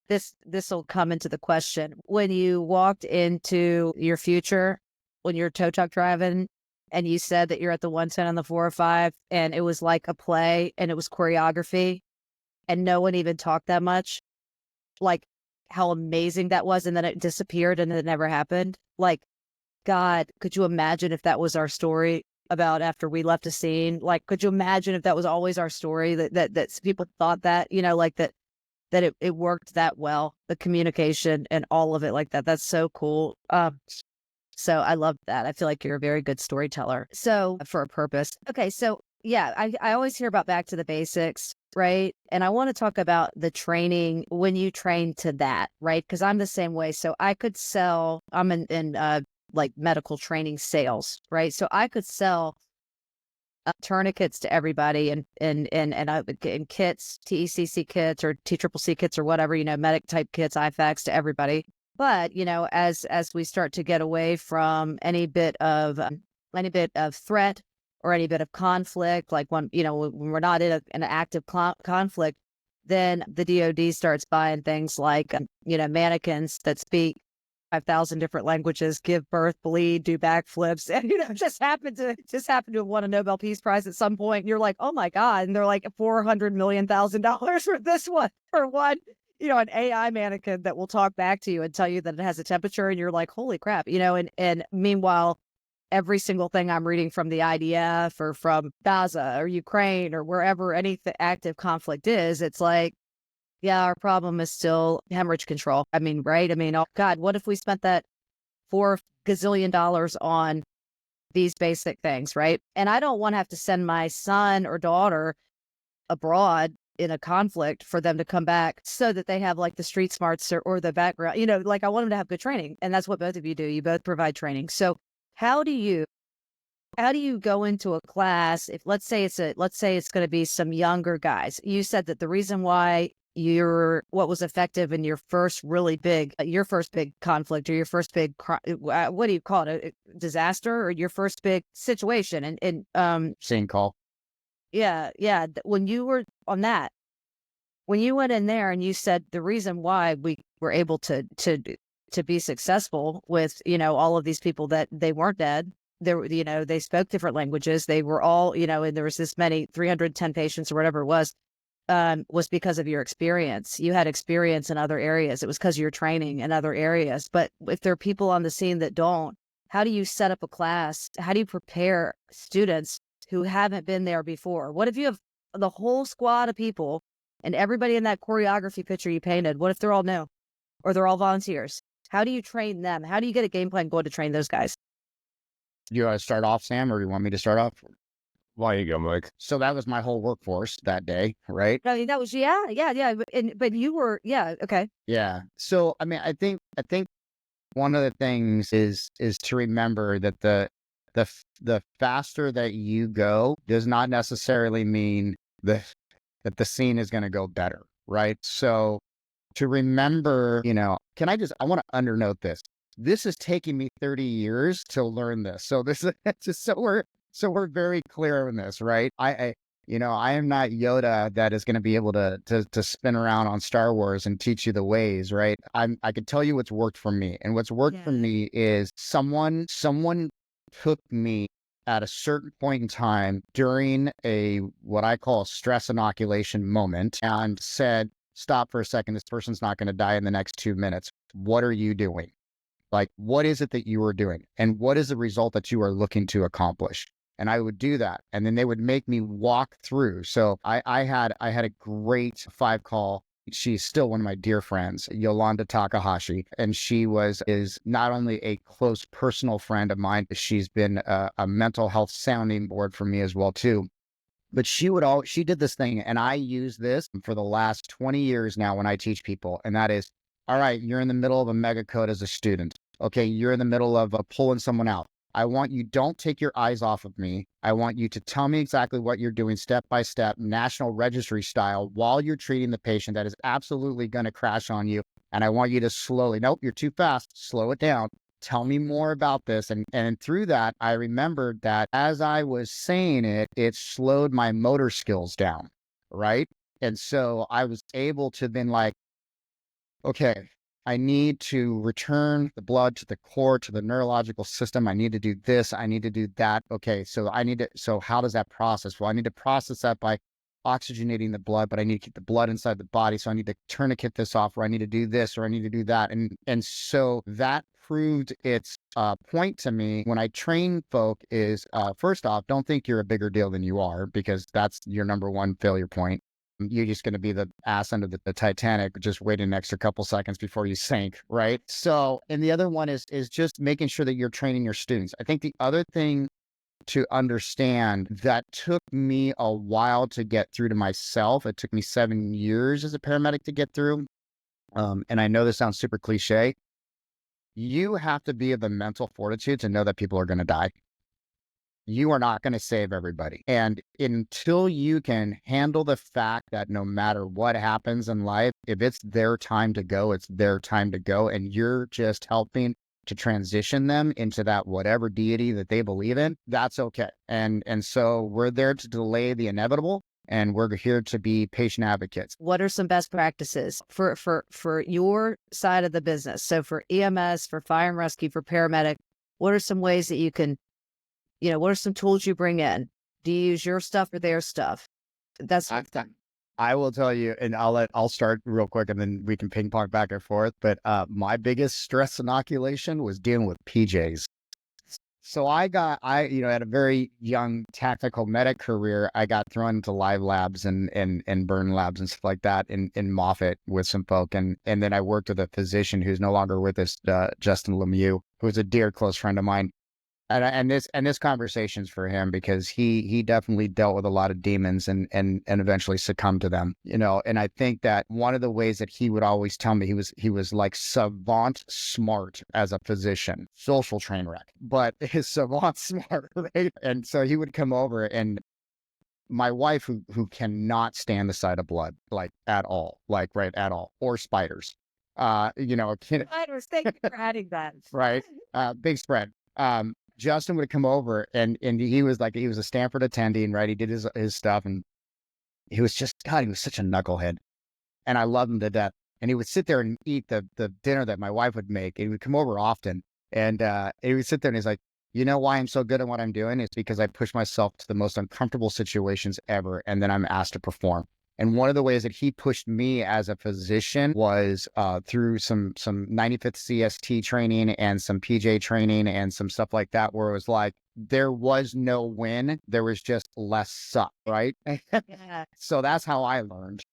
this will come into the question. When you walked into your future, when you're tow truck driving, and you said that you're at the 110 on the 405, and it was like a play, and it was choreography, and no one even talked that much, like how amazing that was, and then it disappeared, and it never happened. Like, God, could you imagine if that was our story about after we left a scene? Like, could you imagine if that was always our story, that people thought that, like that it worked that well, the communication and all of it like that. That's so cool. So I love that. I feel like you're a very good storyteller. So for a purpose. Okay. So yeah, I always hear about back to the basics, right? And I want to talk about the training when you train to that, right? Because I'm the same way. So I could sell, I'm in like medical training sales, right? So I could sell tourniquets to everybody and kits, TECC kits or TCCC kits or whatever, medic type kits, IFACs to everybody. But, as we start to get away from any bit of threat or any bit of conflict, like when we're not in an active conflict, then the DoD starts buying things like, mannequins that speak 5,000 different languages, give birth, bleed, do backflips, and just happen to have won a Nobel Peace Prize at some point. And you're like, oh my God! And they're like $400 million for this one, for one, an AI mannequin that will talk back to you and tell you that it has a temperature, and you're like, holy crap, And meanwhile, every single thing I'm reading from the IDF or from Gaza or Ukraine or wherever any active conflict is, it's like, yeah, our problem is still hemorrhage control. I mean, right? I mean, oh God, what if we spent that $4 gazillion on these basic things, right? And I don't want to have to send my son or daughter abroad in a conflict for them to come back so that they have like the street smarts or the background, like I want them to have good training. And that's what both of you do. You both provide training. So how do you go into a class if let's say it's going to be some younger guys? You said that the reason why what was effective in your first big conflict or your first big what do you call it, a disaster, or your first big situation and scene call. Yeah. When you were on that, when you went in there and you said the reason why we were able to be successful with all of these people, that they weren't dead. There were, they spoke different languages. They were all, and there was this many 310 patients or whatever it was because of your experience. You had experience in other areas. It was because of your training in other areas. But if there are people on the scene that don't, how do you set up a class? How do you prepare students who haven't been there before? What if you have the whole squad of people and everybody in that choreography picture you painted? What if they're all new or they're all volunteers? How do you train them? How do you get a game plan going to train those guys? You want to start off, Sam, or do you want me to start off? Why you go, Mike? So that was my whole workforce that day, right? I mean, that was, yeah. But you were, yeah. Okay. Yeah. So, I mean, I think one of the things is to remember that the faster that you go does not necessarily mean that the scene is going to go better, right? So to remember, I want to undernote this. This is taking me 30 years to learn this. So this is just so we're very clear on this, right? I am not Yoda that is going to be able to spin around on Star Wars and teach you the ways, right? I can tell you what's worked for me, and what's worked for me is someone took me at a certain point in time during what I call a stress inoculation moment and said, stop for a second. This person's not going to die in the next 2 minutes. What are you doing? Like, what is it that you are doing? And what is the result that you are looking to accomplish? And I would do that. And then they would make me walk through. So I had a great 5-call. She's still one of my dear friends, Yolanda Takahashi. And she is not only a close personal friend of mine, she's been a mental health sounding board for me as well, too. But she did this thing, and I use this for the last 20 years now when I teach people. And that is, all right, you're in the middle of a mega code as a student. Okay, you're in the middle of pulling someone out. I want you, don't take your eyes off of me. I want you to tell me exactly what you're doing step by step, national registry style, while you're treating the patient that is absolutely going to crash on you. And I want you to slowly, nope, you're too fast, slow it down. Tell me more about this. And through that, I remembered that as I was saying it, it slowed my motor skills down, right? And so I was able to then like, okay, I need to return the blood to the core, to the neurological system. I need to do this. I need to do that. Okay, so so how does that process? Well, I need to process that by oxygenating the blood, but I need to keep the blood inside the body. So I need to tourniquet this off, or I need to do this, or I need to do that. And so that proved its point to me when I train folk is, first off, don't think you're a bigger deal than you are, because that's your number one failure point. You're just going to be the ass under the Titanic, just waiting an extra couple seconds before you sink, right? So, and the other one is just making sure that you're training your students. I think the other thing to understand that took me a while to get through to myself, it took me 7 years as a paramedic to get through. And I know this sounds super cliche. You have to be of the mental fortitude to know that people are going to die. You are not going to save everybody. And until you can handle the fact that no matter what happens in life, if it's their time to go, it's their time to go. And you're just helping to transition them into that whatever deity that they believe in, that's okay. And so we're there to delay the inevitable, and we're here to be patient advocates. What are some best practices for your side of the business? So for EMS, for fire and rescue, for paramedic, what are some ways that you can, what are some tools you bring in? Do you use your stuff or their stuff? I will tell you, and I'll start real quick, and then we can ping pong back and forth. But my biggest stress inoculation was dealing with PJs. So at a very young tactical medic career, I got thrown into live labs and burn labs and stuff like that in Moffett with some folk. And then I worked with a physician who's no longer with us, Justin Lemieux, who's a dear close friend of mine. And this conversation's for him, because he definitely dealt with a lot of demons and eventually succumbed to them, and I think that one of the ways that he would always tell me, he was like savant smart as a physician, social train wreck, but his savant smart, right? And so he would come over, and my wife, who cannot stand the sight of blood, like at all, at all, or spiders, Spiders, thank you for adding that. Right. Big spread. Justin would come over, and he was a Stanford attending, right? He did his stuff, and he was just, God, he was such a knucklehead, and I loved him to death. And he would sit there and eat the dinner that my wife would make. And he would come over often, and he would sit there, and he's like, you know why I'm so good at what I'm doing? It's because I push myself to the most uncomfortable situations ever, and then I'm asked to perform. And one of the ways that he pushed me as a physician was through some 95th CST training and some PJ training and some stuff like that, where it was like, there was no win. There was just less suck, right? Yeah. So that's how I learned.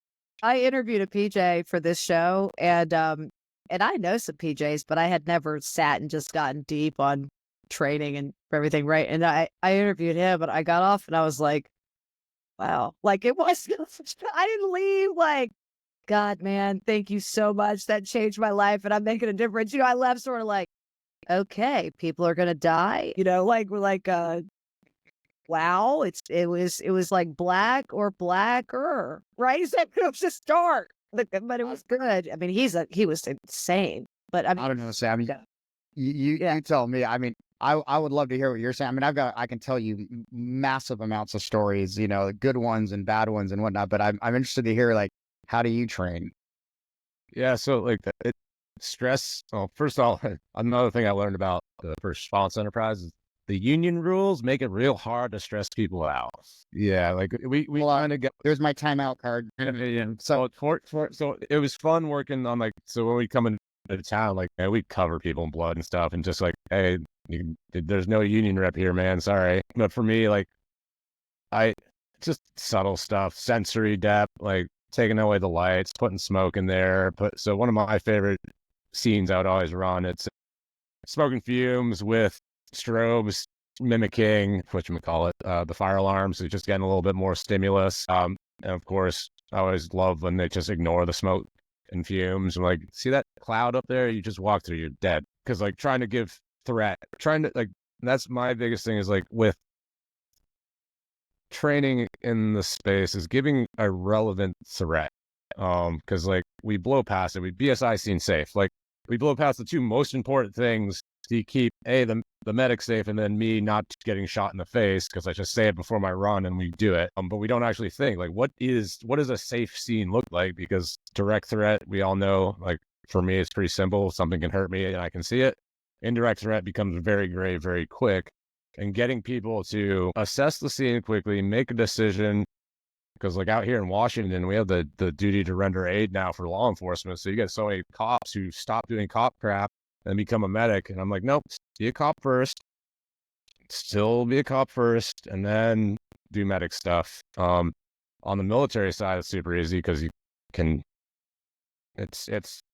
I interviewed a PJ for this show, and I know some PJs, but I had never sat and just gotten deep on training and everything, right? And I interviewed him, and I got off, and I was like, wow, like it was, I didn't leave like, God, man, thank you so much. That changed my life, and I'm making a difference. I left sort of like, okay, people are going to die, like, we're like, wow, it was like black or blacker, right? So it was just dark, but it was good. I mean, he was insane, but I don't know, Sam. You tell me. I mean, I would love to hear what you're saying. I mean, I can tell you massive amounts of stories, good ones and bad ones and whatnot, but I'm interested to hear, like, how do you train? Yeah. So like stress. Well, first of all, another thing I learned about the first response enterprise is the union rules make it real hard to stress people out. Yeah. Like we kind of get, there's my timeout card. Yeah. So so it was fun working on, like, so when we come into town, like, man, we cover people in blood and stuff, and just like, hey, there's no union rep here, man, sorry. But for me, like, I just subtle stuff, sensory depth, like taking away the lights, putting smoke in there. So one of my favorite scenes I would always run, it's smoking fumes with strobes mimicking the fire alarms. So just getting a little bit more stimulus. And of course, I always love when they just ignore the smoke and fumes. I'm like, see that cloud up there? You just walk through, you're dead. Because like trying to give threat, trying to like that's my biggest thing is like with training in the space is giving a relevant threat. Because like we blow past it, we BSI scene safe. Like we blow past the two most important things to keep the medic safe, and then me not getting shot in the face because I just say it before my run and we do it. But we don't actually think like what does a safe scene look like? Because direct threat, we all know, like for me, it's pretty simple. Something can hurt me and I can see it. Indirect threat becomes very gray, very quick. And getting people to assess the scene quickly, make a decision. Because like out here in Washington, we have the duty to render aid now for law enforcement. So you get so many cops who stop doing cop crap and become a medic. And I'm like, nope, be a cop first, still be a cop first, and then do medic stuff. On the military side, it's super easy because you can, it's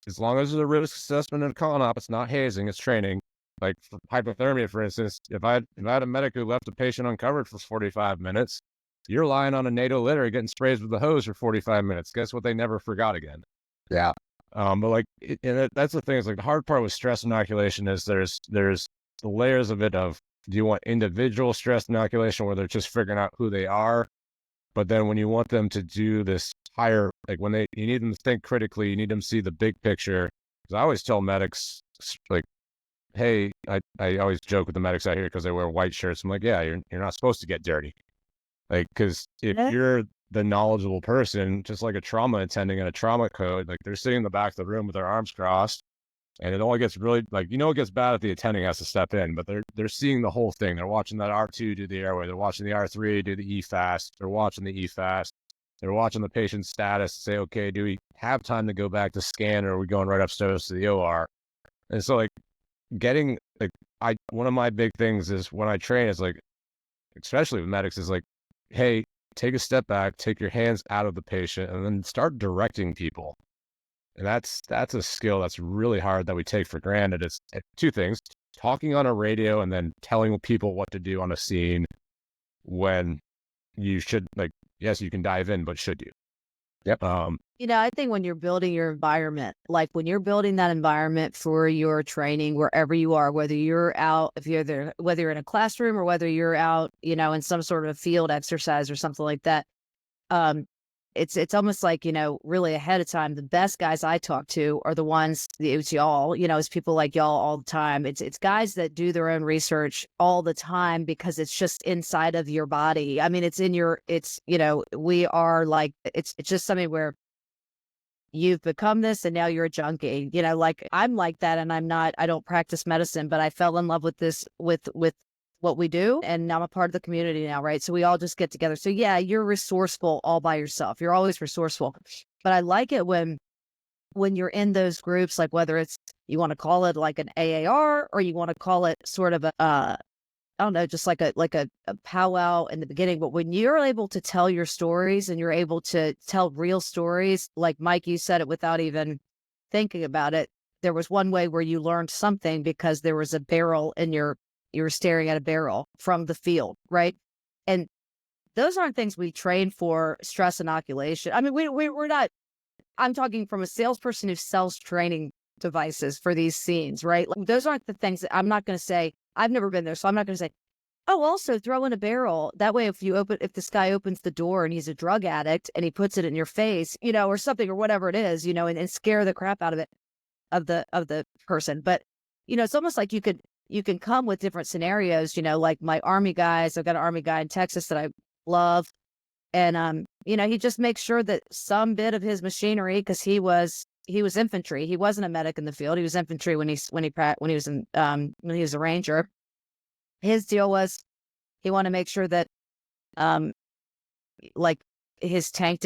as long as there's a risk assessment and a con-op, it's not hazing, it's training. Like for hypothermia, for instance, if I had a medic who left a patient uncovered for 45 minutes, you're lying on a NATO litter getting sprayed with the hose for 45 minutes. Guess what? They never forgot again. Yeah. But like, that's the thing is like the hard part with stress inoculation is there's the layers of it of, do you want individual stress inoculation where they're just figuring out who they are? But then when you want them to do this higher, like you need them to think critically, you need them to see the big picture. Because I always tell medics, like, hey, I always joke with the medics out here because they wear white shirts. I'm like, yeah, you're not supposed to get dirty. Like, because if you're the knowledgeable person, just like a trauma attending in a trauma code, like they're sitting in the back of the room with their arms crossed, and it only gets really, like, it gets bad if the attending has to step in, but they're seeing the whole thing. They're watching that R2 do the airway. They're watching the R3 do the EFAST. They're watching the EFAST. They're watching the patient's status to say, okay, do we have time to go back to scan, or are we going right upstairs to the OR? And so like getting, like, one of my big things is when I train is like, especially with medics, is like, hey, take a step back, take your hands out of the patient, and then start directing people. And that's a skill that's really hard that we take for granted. It's two things: talking on a radio and then telling people what to do on a scene when you should, like, yes, you can dive in, but should you? Yep. I think when you're building your environment, like when you're building that environment for your training, wherever you are, whether you're out, whether you're in a classroom or whether you're out, in some sort of field exercise or something like that, it's almost like, really ahead of time, the best guys I talk to are the ones, it's y'all, it's people like y'all all the time. It's guys that do their own research all the time because it's just inside of your body. I mean, we are like, it's just something where you've become this and now you're a junkie, like I'm like that, and I don't practice medicine, but I fell in love with this, with what we do, and I'm a part of the community now, right? So we all just get together. So yeah, you're resourceful all by yourself. You're always resourceful. But I like it when you're in those groups, like whether it's, you want to call it like an AAR, or you want to call it sort of I don't know, just like a powwow in the beginning. But when you're able to tell your stories and you're able to tell real stories, like Mike, you said it without even thinking about it. There was one way where you learned something because there was a barrel in you were staring at a barrel from the field, right? And those aren't things we train for. Stress inoculation. I mean, we're not, I'm talking from a salesperson who sells training devices for these scenes, right? Like, those aren't the things that I'm not going to say. I've never been there, so I'm not going to say, oh, also throw in a barrel. That way, if this guy opens the door and he's a drug addict and he puts it in your face, or something, or whatever it is, and scare the crap out of it, of the person. But, it's almost like you can come with different scenarios, like my Army guys. I've got an Army guy in Texas that I love. And, he just makes sure that some bit of his machinery, because he was infantry. He wasn't a medic in the field. He was infantry when he was a ranger. His deal was he wanted to make sure that, like his tank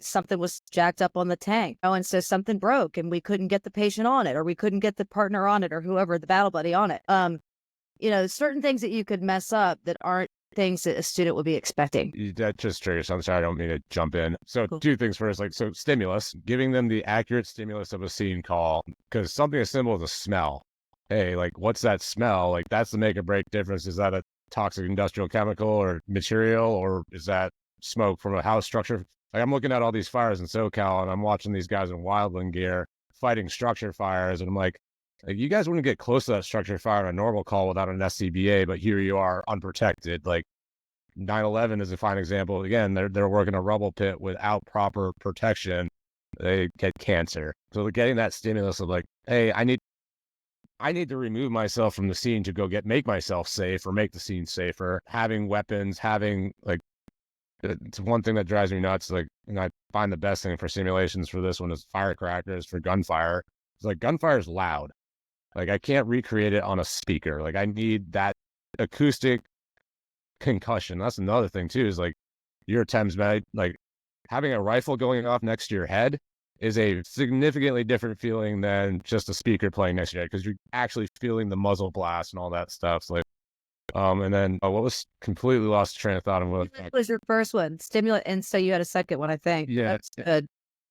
something was jacked up on the tank. And so something broke and we couldn't get the patient on it, or we couldn't get the partner on it, or whoever, the battle buddy on it. Certain things that you could mess up that aren't things that a student would be expecting. That just triggers. I'm sorry, I don't mean to jump in. So cool. Two things first, so stimulus, giving them the accurate stimulus of a scene call, because something as simple as a smell. Hey, like, what's that smell? Like, that's the make or break difference. Is that a toxic industrial chemical or material, or is that smoke from a house structure? Like, I'm looking at all these fires in SoCal, and I'm watching these guys in wildland gear fighting structure fires, and I'm like, Like, you guys wouldn't get close to that structured fire on a normal call without an SCBA, but here you are unprotected. Like 9/11 is a fine example. Again, they're working a rubble pit without proper protection. They get cancer. So getting that stimulus of like, hey, I need to remove myself from the scene to go make myself safe or make the scene safer. Having weapons, having like, it's one thing that drives me nuts. Like, and I find the best thing for simulations for this one is firecrackers for gunfire. It's like gunfire is loud. Like, I can't recreate it on a speaker. Like, I need that acoustic concussion. That's another thing too, is like, you're a Thames med, like having a rifle going off next to your head is a significantly different feeling than just a speaker playing next to your head, because you're actually feeling the muzzle blast and all that stuff. So like, and then what was completely lost train of thought. What was your first one? Stimulant, and so you had a second one, I think. Yeah, That's good.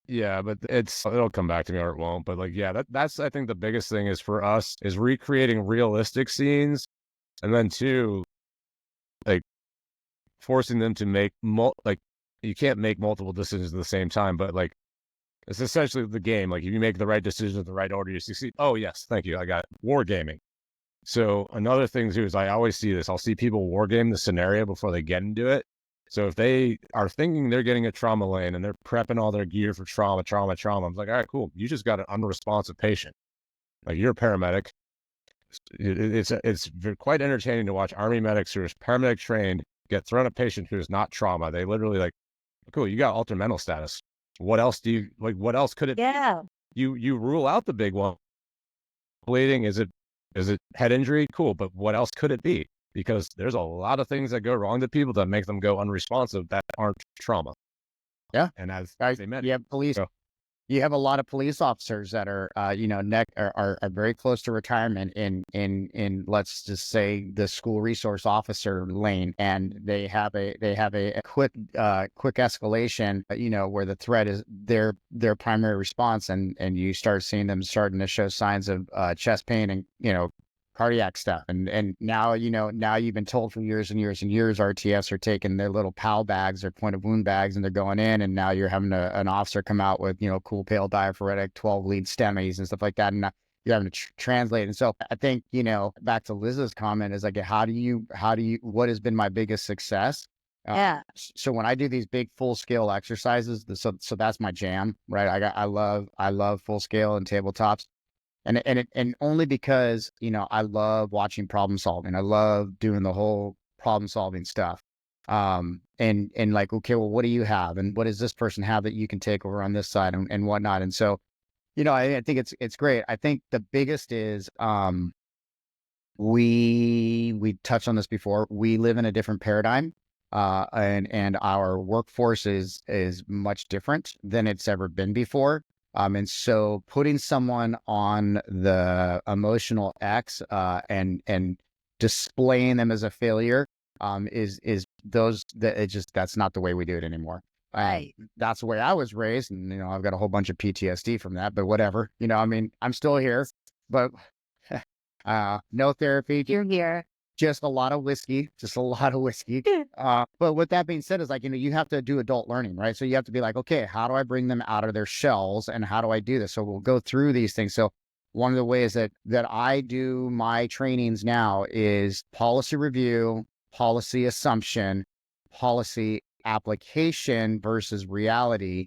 yeah, but it'll come back to me or it won't. But like, yeah, that's I think the biggest thing is for us is recreating realistic scenes, and then two, like forcing them to make like, you can't make multiple decisions at the same time, but like, it's essentially the game. Like, if you make the right decision in the right order, you succeed. Oh yes, thank you. I got it. Wargaming. So another thing too is I always see this. I'll see people wargame the scenario before they get into it. So if they are thinking they're getting a trauma lane and they're prepping all their gear for trauma, I'm like, all right, cool. You just got an unresponsive patient. Like, you're a paramedic. It's quite entertaining to watch Army medics who are paramedic trained get thrown a patient who is not trauma. They literally like, cool, you got altered mental status. What else do you like? What else could it? Yeah. You rule out the big one. Bleeding, is it head injury? Cool, but what else could it be? Because there's a lot of things that go wrong to people that make them go unresponsive that aren't trauma. Yeah, and as they meant, you have police. You have a lot of police officers that are, are very close to retirement in let's just say the school resource officer lane, and they have a quick escalation, where the threat is their primary response, and you start seeing them starting to show signs of chest pain and cardiac stuff, and now you've been told for years and years and years RTFs are taking their little PAL bags, their point of wound bags, and they're going in, and now you're having an officer come out with cool pale diaphoretic 12 lead STEMIs and stuff like that, and you're having to translate. And so I think back to Liz's comment is like, how do you what has been my biggest success? Yeah. So when I do these big full scale exercises, so that's my jam, right? I love full scale and tabletops. And only because, I love watching problem solving. I love doing the whole problem solving stuff. And like, okay, well, what do you have? And what does this person have that you can take over on this side and whatnot? And so, I think it's great. I think the biggest is, we touched on this before. We live in a different paradigm. And our workforce is much different than it's ever been before. And so putting someone on the emotional X and displaying them as a failure is that's not the way we do it anymore. Right. That's the way I was raised, and I've got a whole bunch of PTSD from that. But whatever, I'm still here, but no therapy. You're here. Just a lot of whiskey, But with that being said, is like, you have to do adult learning, right? So you have to be like, okay, how do I bring them out of their shells and how do I do this? So we'll go through these things. So one of the ways that I do my trainings now is policy review, policy assumption, policy application versus reality,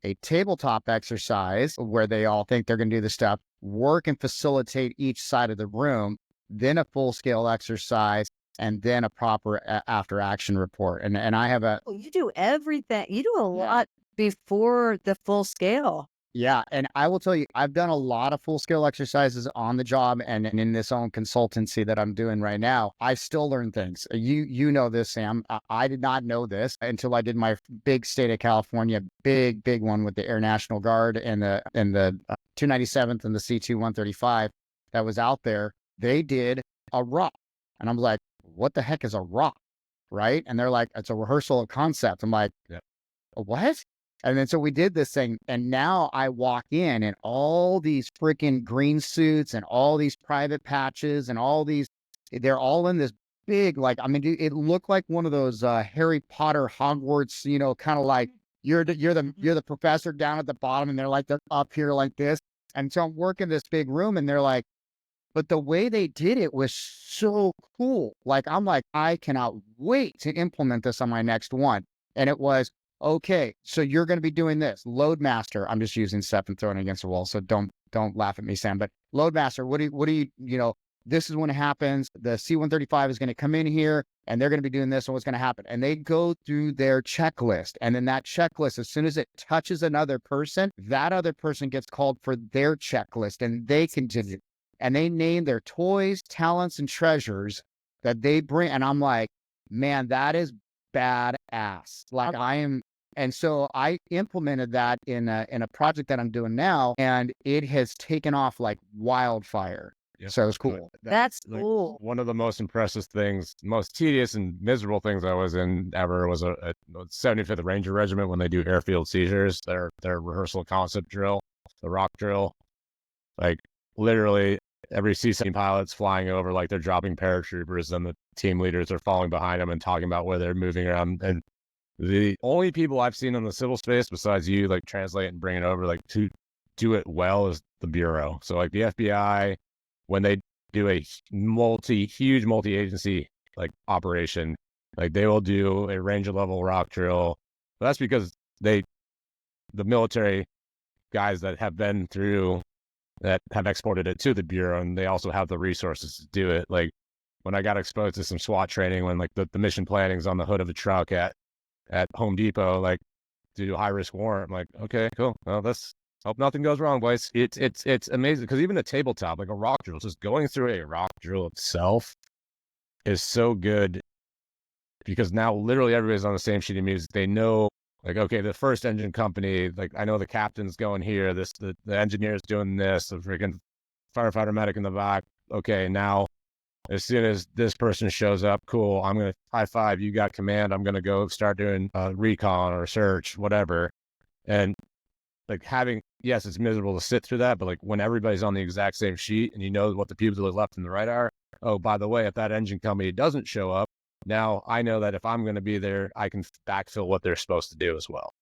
a tabletop exercise where they all think they're going to do the stuff, work and facilitate each side of the room, then a full scale exercise, and then a proper after action report. And I have you do everything. You do a lot before the full scale. Yeah. And I will tell you, I've done a lot of full scale exercises on the job and in this own consultancy that I'm doing right now. I still learn things. You know this, Sam. I did not know this until I did my big state of California, big one with the Air National Guard and the 297th and the C-135 that was out there. They did a ROC. And I'm like, what the heck is a ROC? Right. And they're like, it's a rehearsal of concept. I'm like, what? And then so we did this thing, and now I walk in all these freaking green suits and all these private patches and they're all in this big, like, I mean, it looked like one of those Harry Potter Hogwarts, kind of like you're the professor down at the bottom, and they're like, they're up here like this. And so I'm working this big room, and they're like, but the way they did it was so cool. Like, I'm like, I cannot wait to implement this on my next one. And it was, okay, so you're going to be doing this. Loadmaster, I'm just using stuff and throwing it against the wall. So don't laugh at me, Sam. But Loadmaster, what do you, this is when it happens. The C-135 is going to come in here and they're going to be doing this and what's going to happen. And they go through their checklist. And then that checklist, as soon as it touches another person, that other person gets called for their checklist and they continue. And they name their toys, talents, and treasures that they bring. And I'm like, man, that is badass. Like and so I implemented that in a project that I'm doing now, and it has taken off like wildfire. Yep. So it's cool. That's Like, cool. one of the most impressive things, most tedious and miserable things I was in ever was a 75th Ranger Regiment when they do airfield seizures, their rehearsal concept drill, the rock drill. Like, literally every C-17 pilot's flying over, like they're dropping paratroopers, and the team leaders are falling behind them and talking about where they're moving around. And the only people I've seen in the civil space besides you, like, translate and bring it over, like, to do it well, is the Bureau. So, like, the FBI, when they do a huge multi-agency, like, operation, like, they will do a Ranger level rock drill. But that's because the military guys that have been through that have exported it to the Bureau, and they also have the resources to do it. Like, when I got exposed to some SWAT training, when, like, the mission planning's on the hood of a truck at Home Depot, like, to do high risk warrant, I'm like, okay, cool. Well, hope nothing goes wrong, boys. It's amazing, because even a tabletop, like a rock drill, just going through a rock drill itself is so good, because now literally everybody's on the same sheet of music. They know, like, okay, the first engine company, like, I know the captain's going here, the engineer's doing this, the freaking firefighter medic in the back. Okay, now as soon as this person shows up, cool, I'm going to high five, you got command, I'm going to go start doing recon or search, whatever. And, like, yes, it's miserable to sit through that, but, like, when everybody's on the exact same sheet and you know what the people to the left and the right are, oh, by the way, if that engine company doesn't show up, now I know that if I'm going to be there, I can backfill what they're supposed to do as well.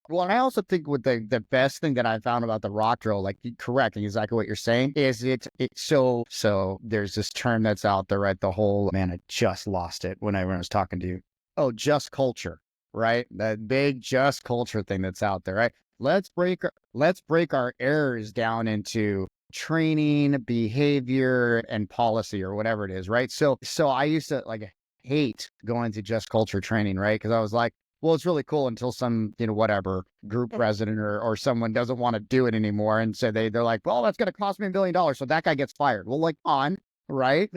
Well, and I also think with the best thing that I found about the rock drill, like, correct, exactly what you're saying, is so there's this term that's out there, right? The whole, man, I just lost it when I was talking to you. Oh, just culture, right? That big just culture thing that's out there, right? Let's break our errors down into training, behavior, and policy, or whatever it is, right? So I used to, like, hate going to just culture training, right? Because I was like, well, it's really cool until some, whatever group president or someone doesn't want to do it anymore. And so they're like, well, that's going to cost me $1 billion. So that guy gets fired. Well, like, right.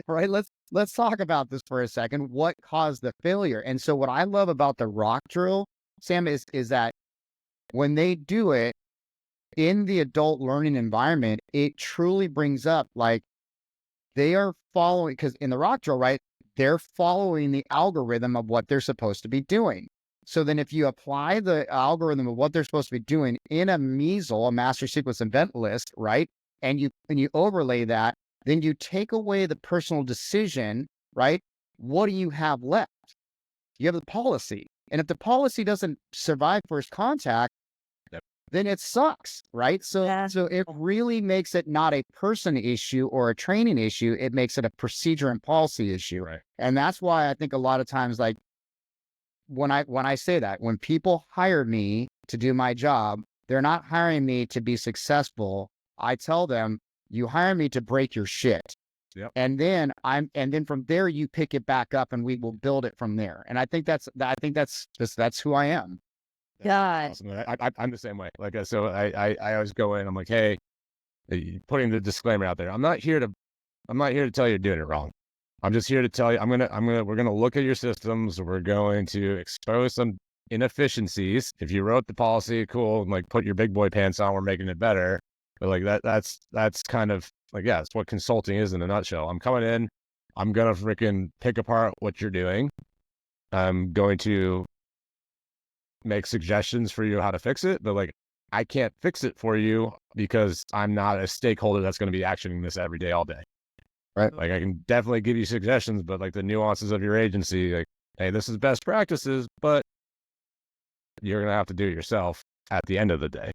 Let's talk about this for a second. What caused the failure? And so what I love about the rock drill, Sam, is that when they do it in the adult learning environment, it truly brings up, like, they are following, because in the rock drill, right, they're following the algorithm of what they're supposed to be doing. So then if you apply the algorithm of what they're supposed to be doing in a MESL, a master sequence event list, right, and you overlay that, then you take away the personal decision, right? What do you have left? You have the policy. And if the policy doesn't survive first contact, then it sucks, right? So it really makes it not a person issue or a training issue. It makes it a procedure and policy issue. Right. And that's why I think a lot of times, like, when I say that, when people hire me to do my job, they're not hiring me to be successful. I tell them, you hire me to break your shit. Yep. And then from there you pick it back up and we will build it from there. And I think that's who I am. God. Awesome. I'm the same way. Like, so I always go in, I'm like, hey, putting the disclaimer out there. I'm not here to tell you you're doing it wrong. I'm just here to tell you, we're going to look at your systems. We're going to expose some inefficiencies. If you wrote the policy, cool. And, like, put your big boy pants on, we're making it better. But, like, that's kind of, like, yeah, it's what consulting is in a nutshell. I'm coming in, I'm going to freaking pick apart what you're doing. I'm going to make suggestions for you how to fix it. But, like, I can't fix it for you because I'm not a stakeholder that's going to be actioning this every day, all day. Right. Like, I can definitely give you suggestions, but, like, the nuances of your agency, like, hey, this is best practices, but you're going to have to do it yourself at the end of the day.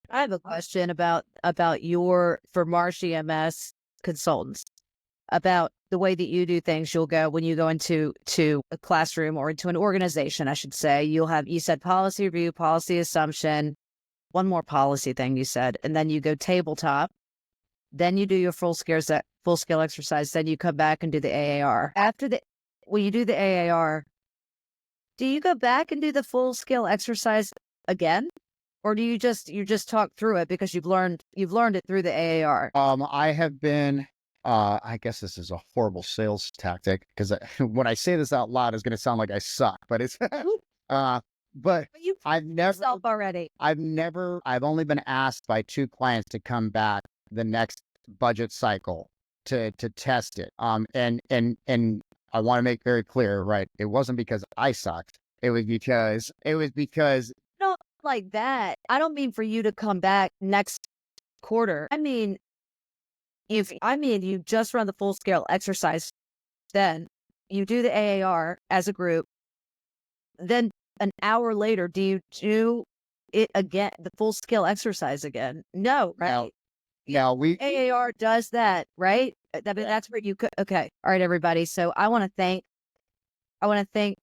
I have a question about for Marsh EMS. consultants about the way that you do things. You'll go when you go into a classroom or into an organization, I should say, you said policy review, policy assumption, one more policy thing you said, and then you go tabletop, then you do your full scale exercise, then you come back and do the AAR. When you do the AAR, do you go back and do the full scale exercise again? Or do you just talk through it because you've learned it through the AAR? I have been, I guess this is a horrible sales tactic because when I say this out loud, it's going to sound like I suck, but it's, but you I've never already. I've only been asked by 2 clients to come back the next budget cycle to test it. And I want to make very clear, right? It wasn't because I sucked. It was because No, like that. I don't mean for you to come back next quarter. I mean, you just run the full scale exercise, then you do the AAR as a group. Then an hour later, do you do it again, the full scale exercise again? No, right? Now we AAR does that, right? That's where you could. Okay, all right, everybody. So I want to thank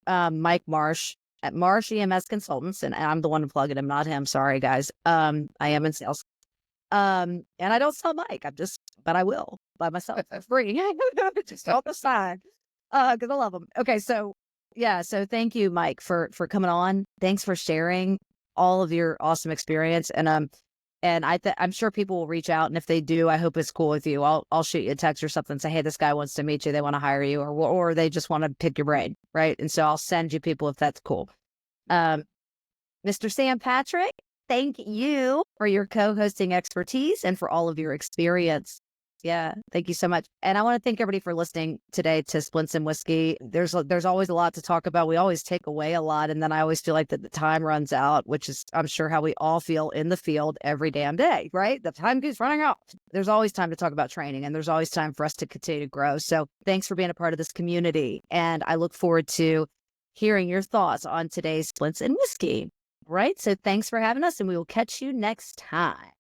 Mike Marsh at Marsh EMS Consultants, and I'm the one plugging him, not him. Sorry, guys. I am in sales. And I don't sell Mike. But I will by myself for free. Just on the side. Because I love him. Okay, so yeah, so thank you, Mike, for coming on. Thanks for sharing all of your awesome experience. And I'm sure people will reach out, and if they do, I hope it's cool with you. I'll shoot you a text or something and say, hey, this guy wants to meet you. They want to hire you, or they just want to pick your brain, right? And so I'll send you people if that's cool. Mr. Sam Patrick, thank you for your co-hosting expertise and for all of your experience. Yeah, thank you so much. And I want to thank everybody for listening today to Splints and Whiskey. There's always a lot to talk about. We always take away a lot, and then I always feel like that the time runs out, which is, I'm sure, how we all feel in the field every damn day, right? The time keeps running out. There's always time to talk about training, and there's always time for us to continue to grow. So thanks for being a part of this community, and I look forward to hearing your thoughts on today's Splints and Whiskey, right? So thanks for having us, and we will catch you next time.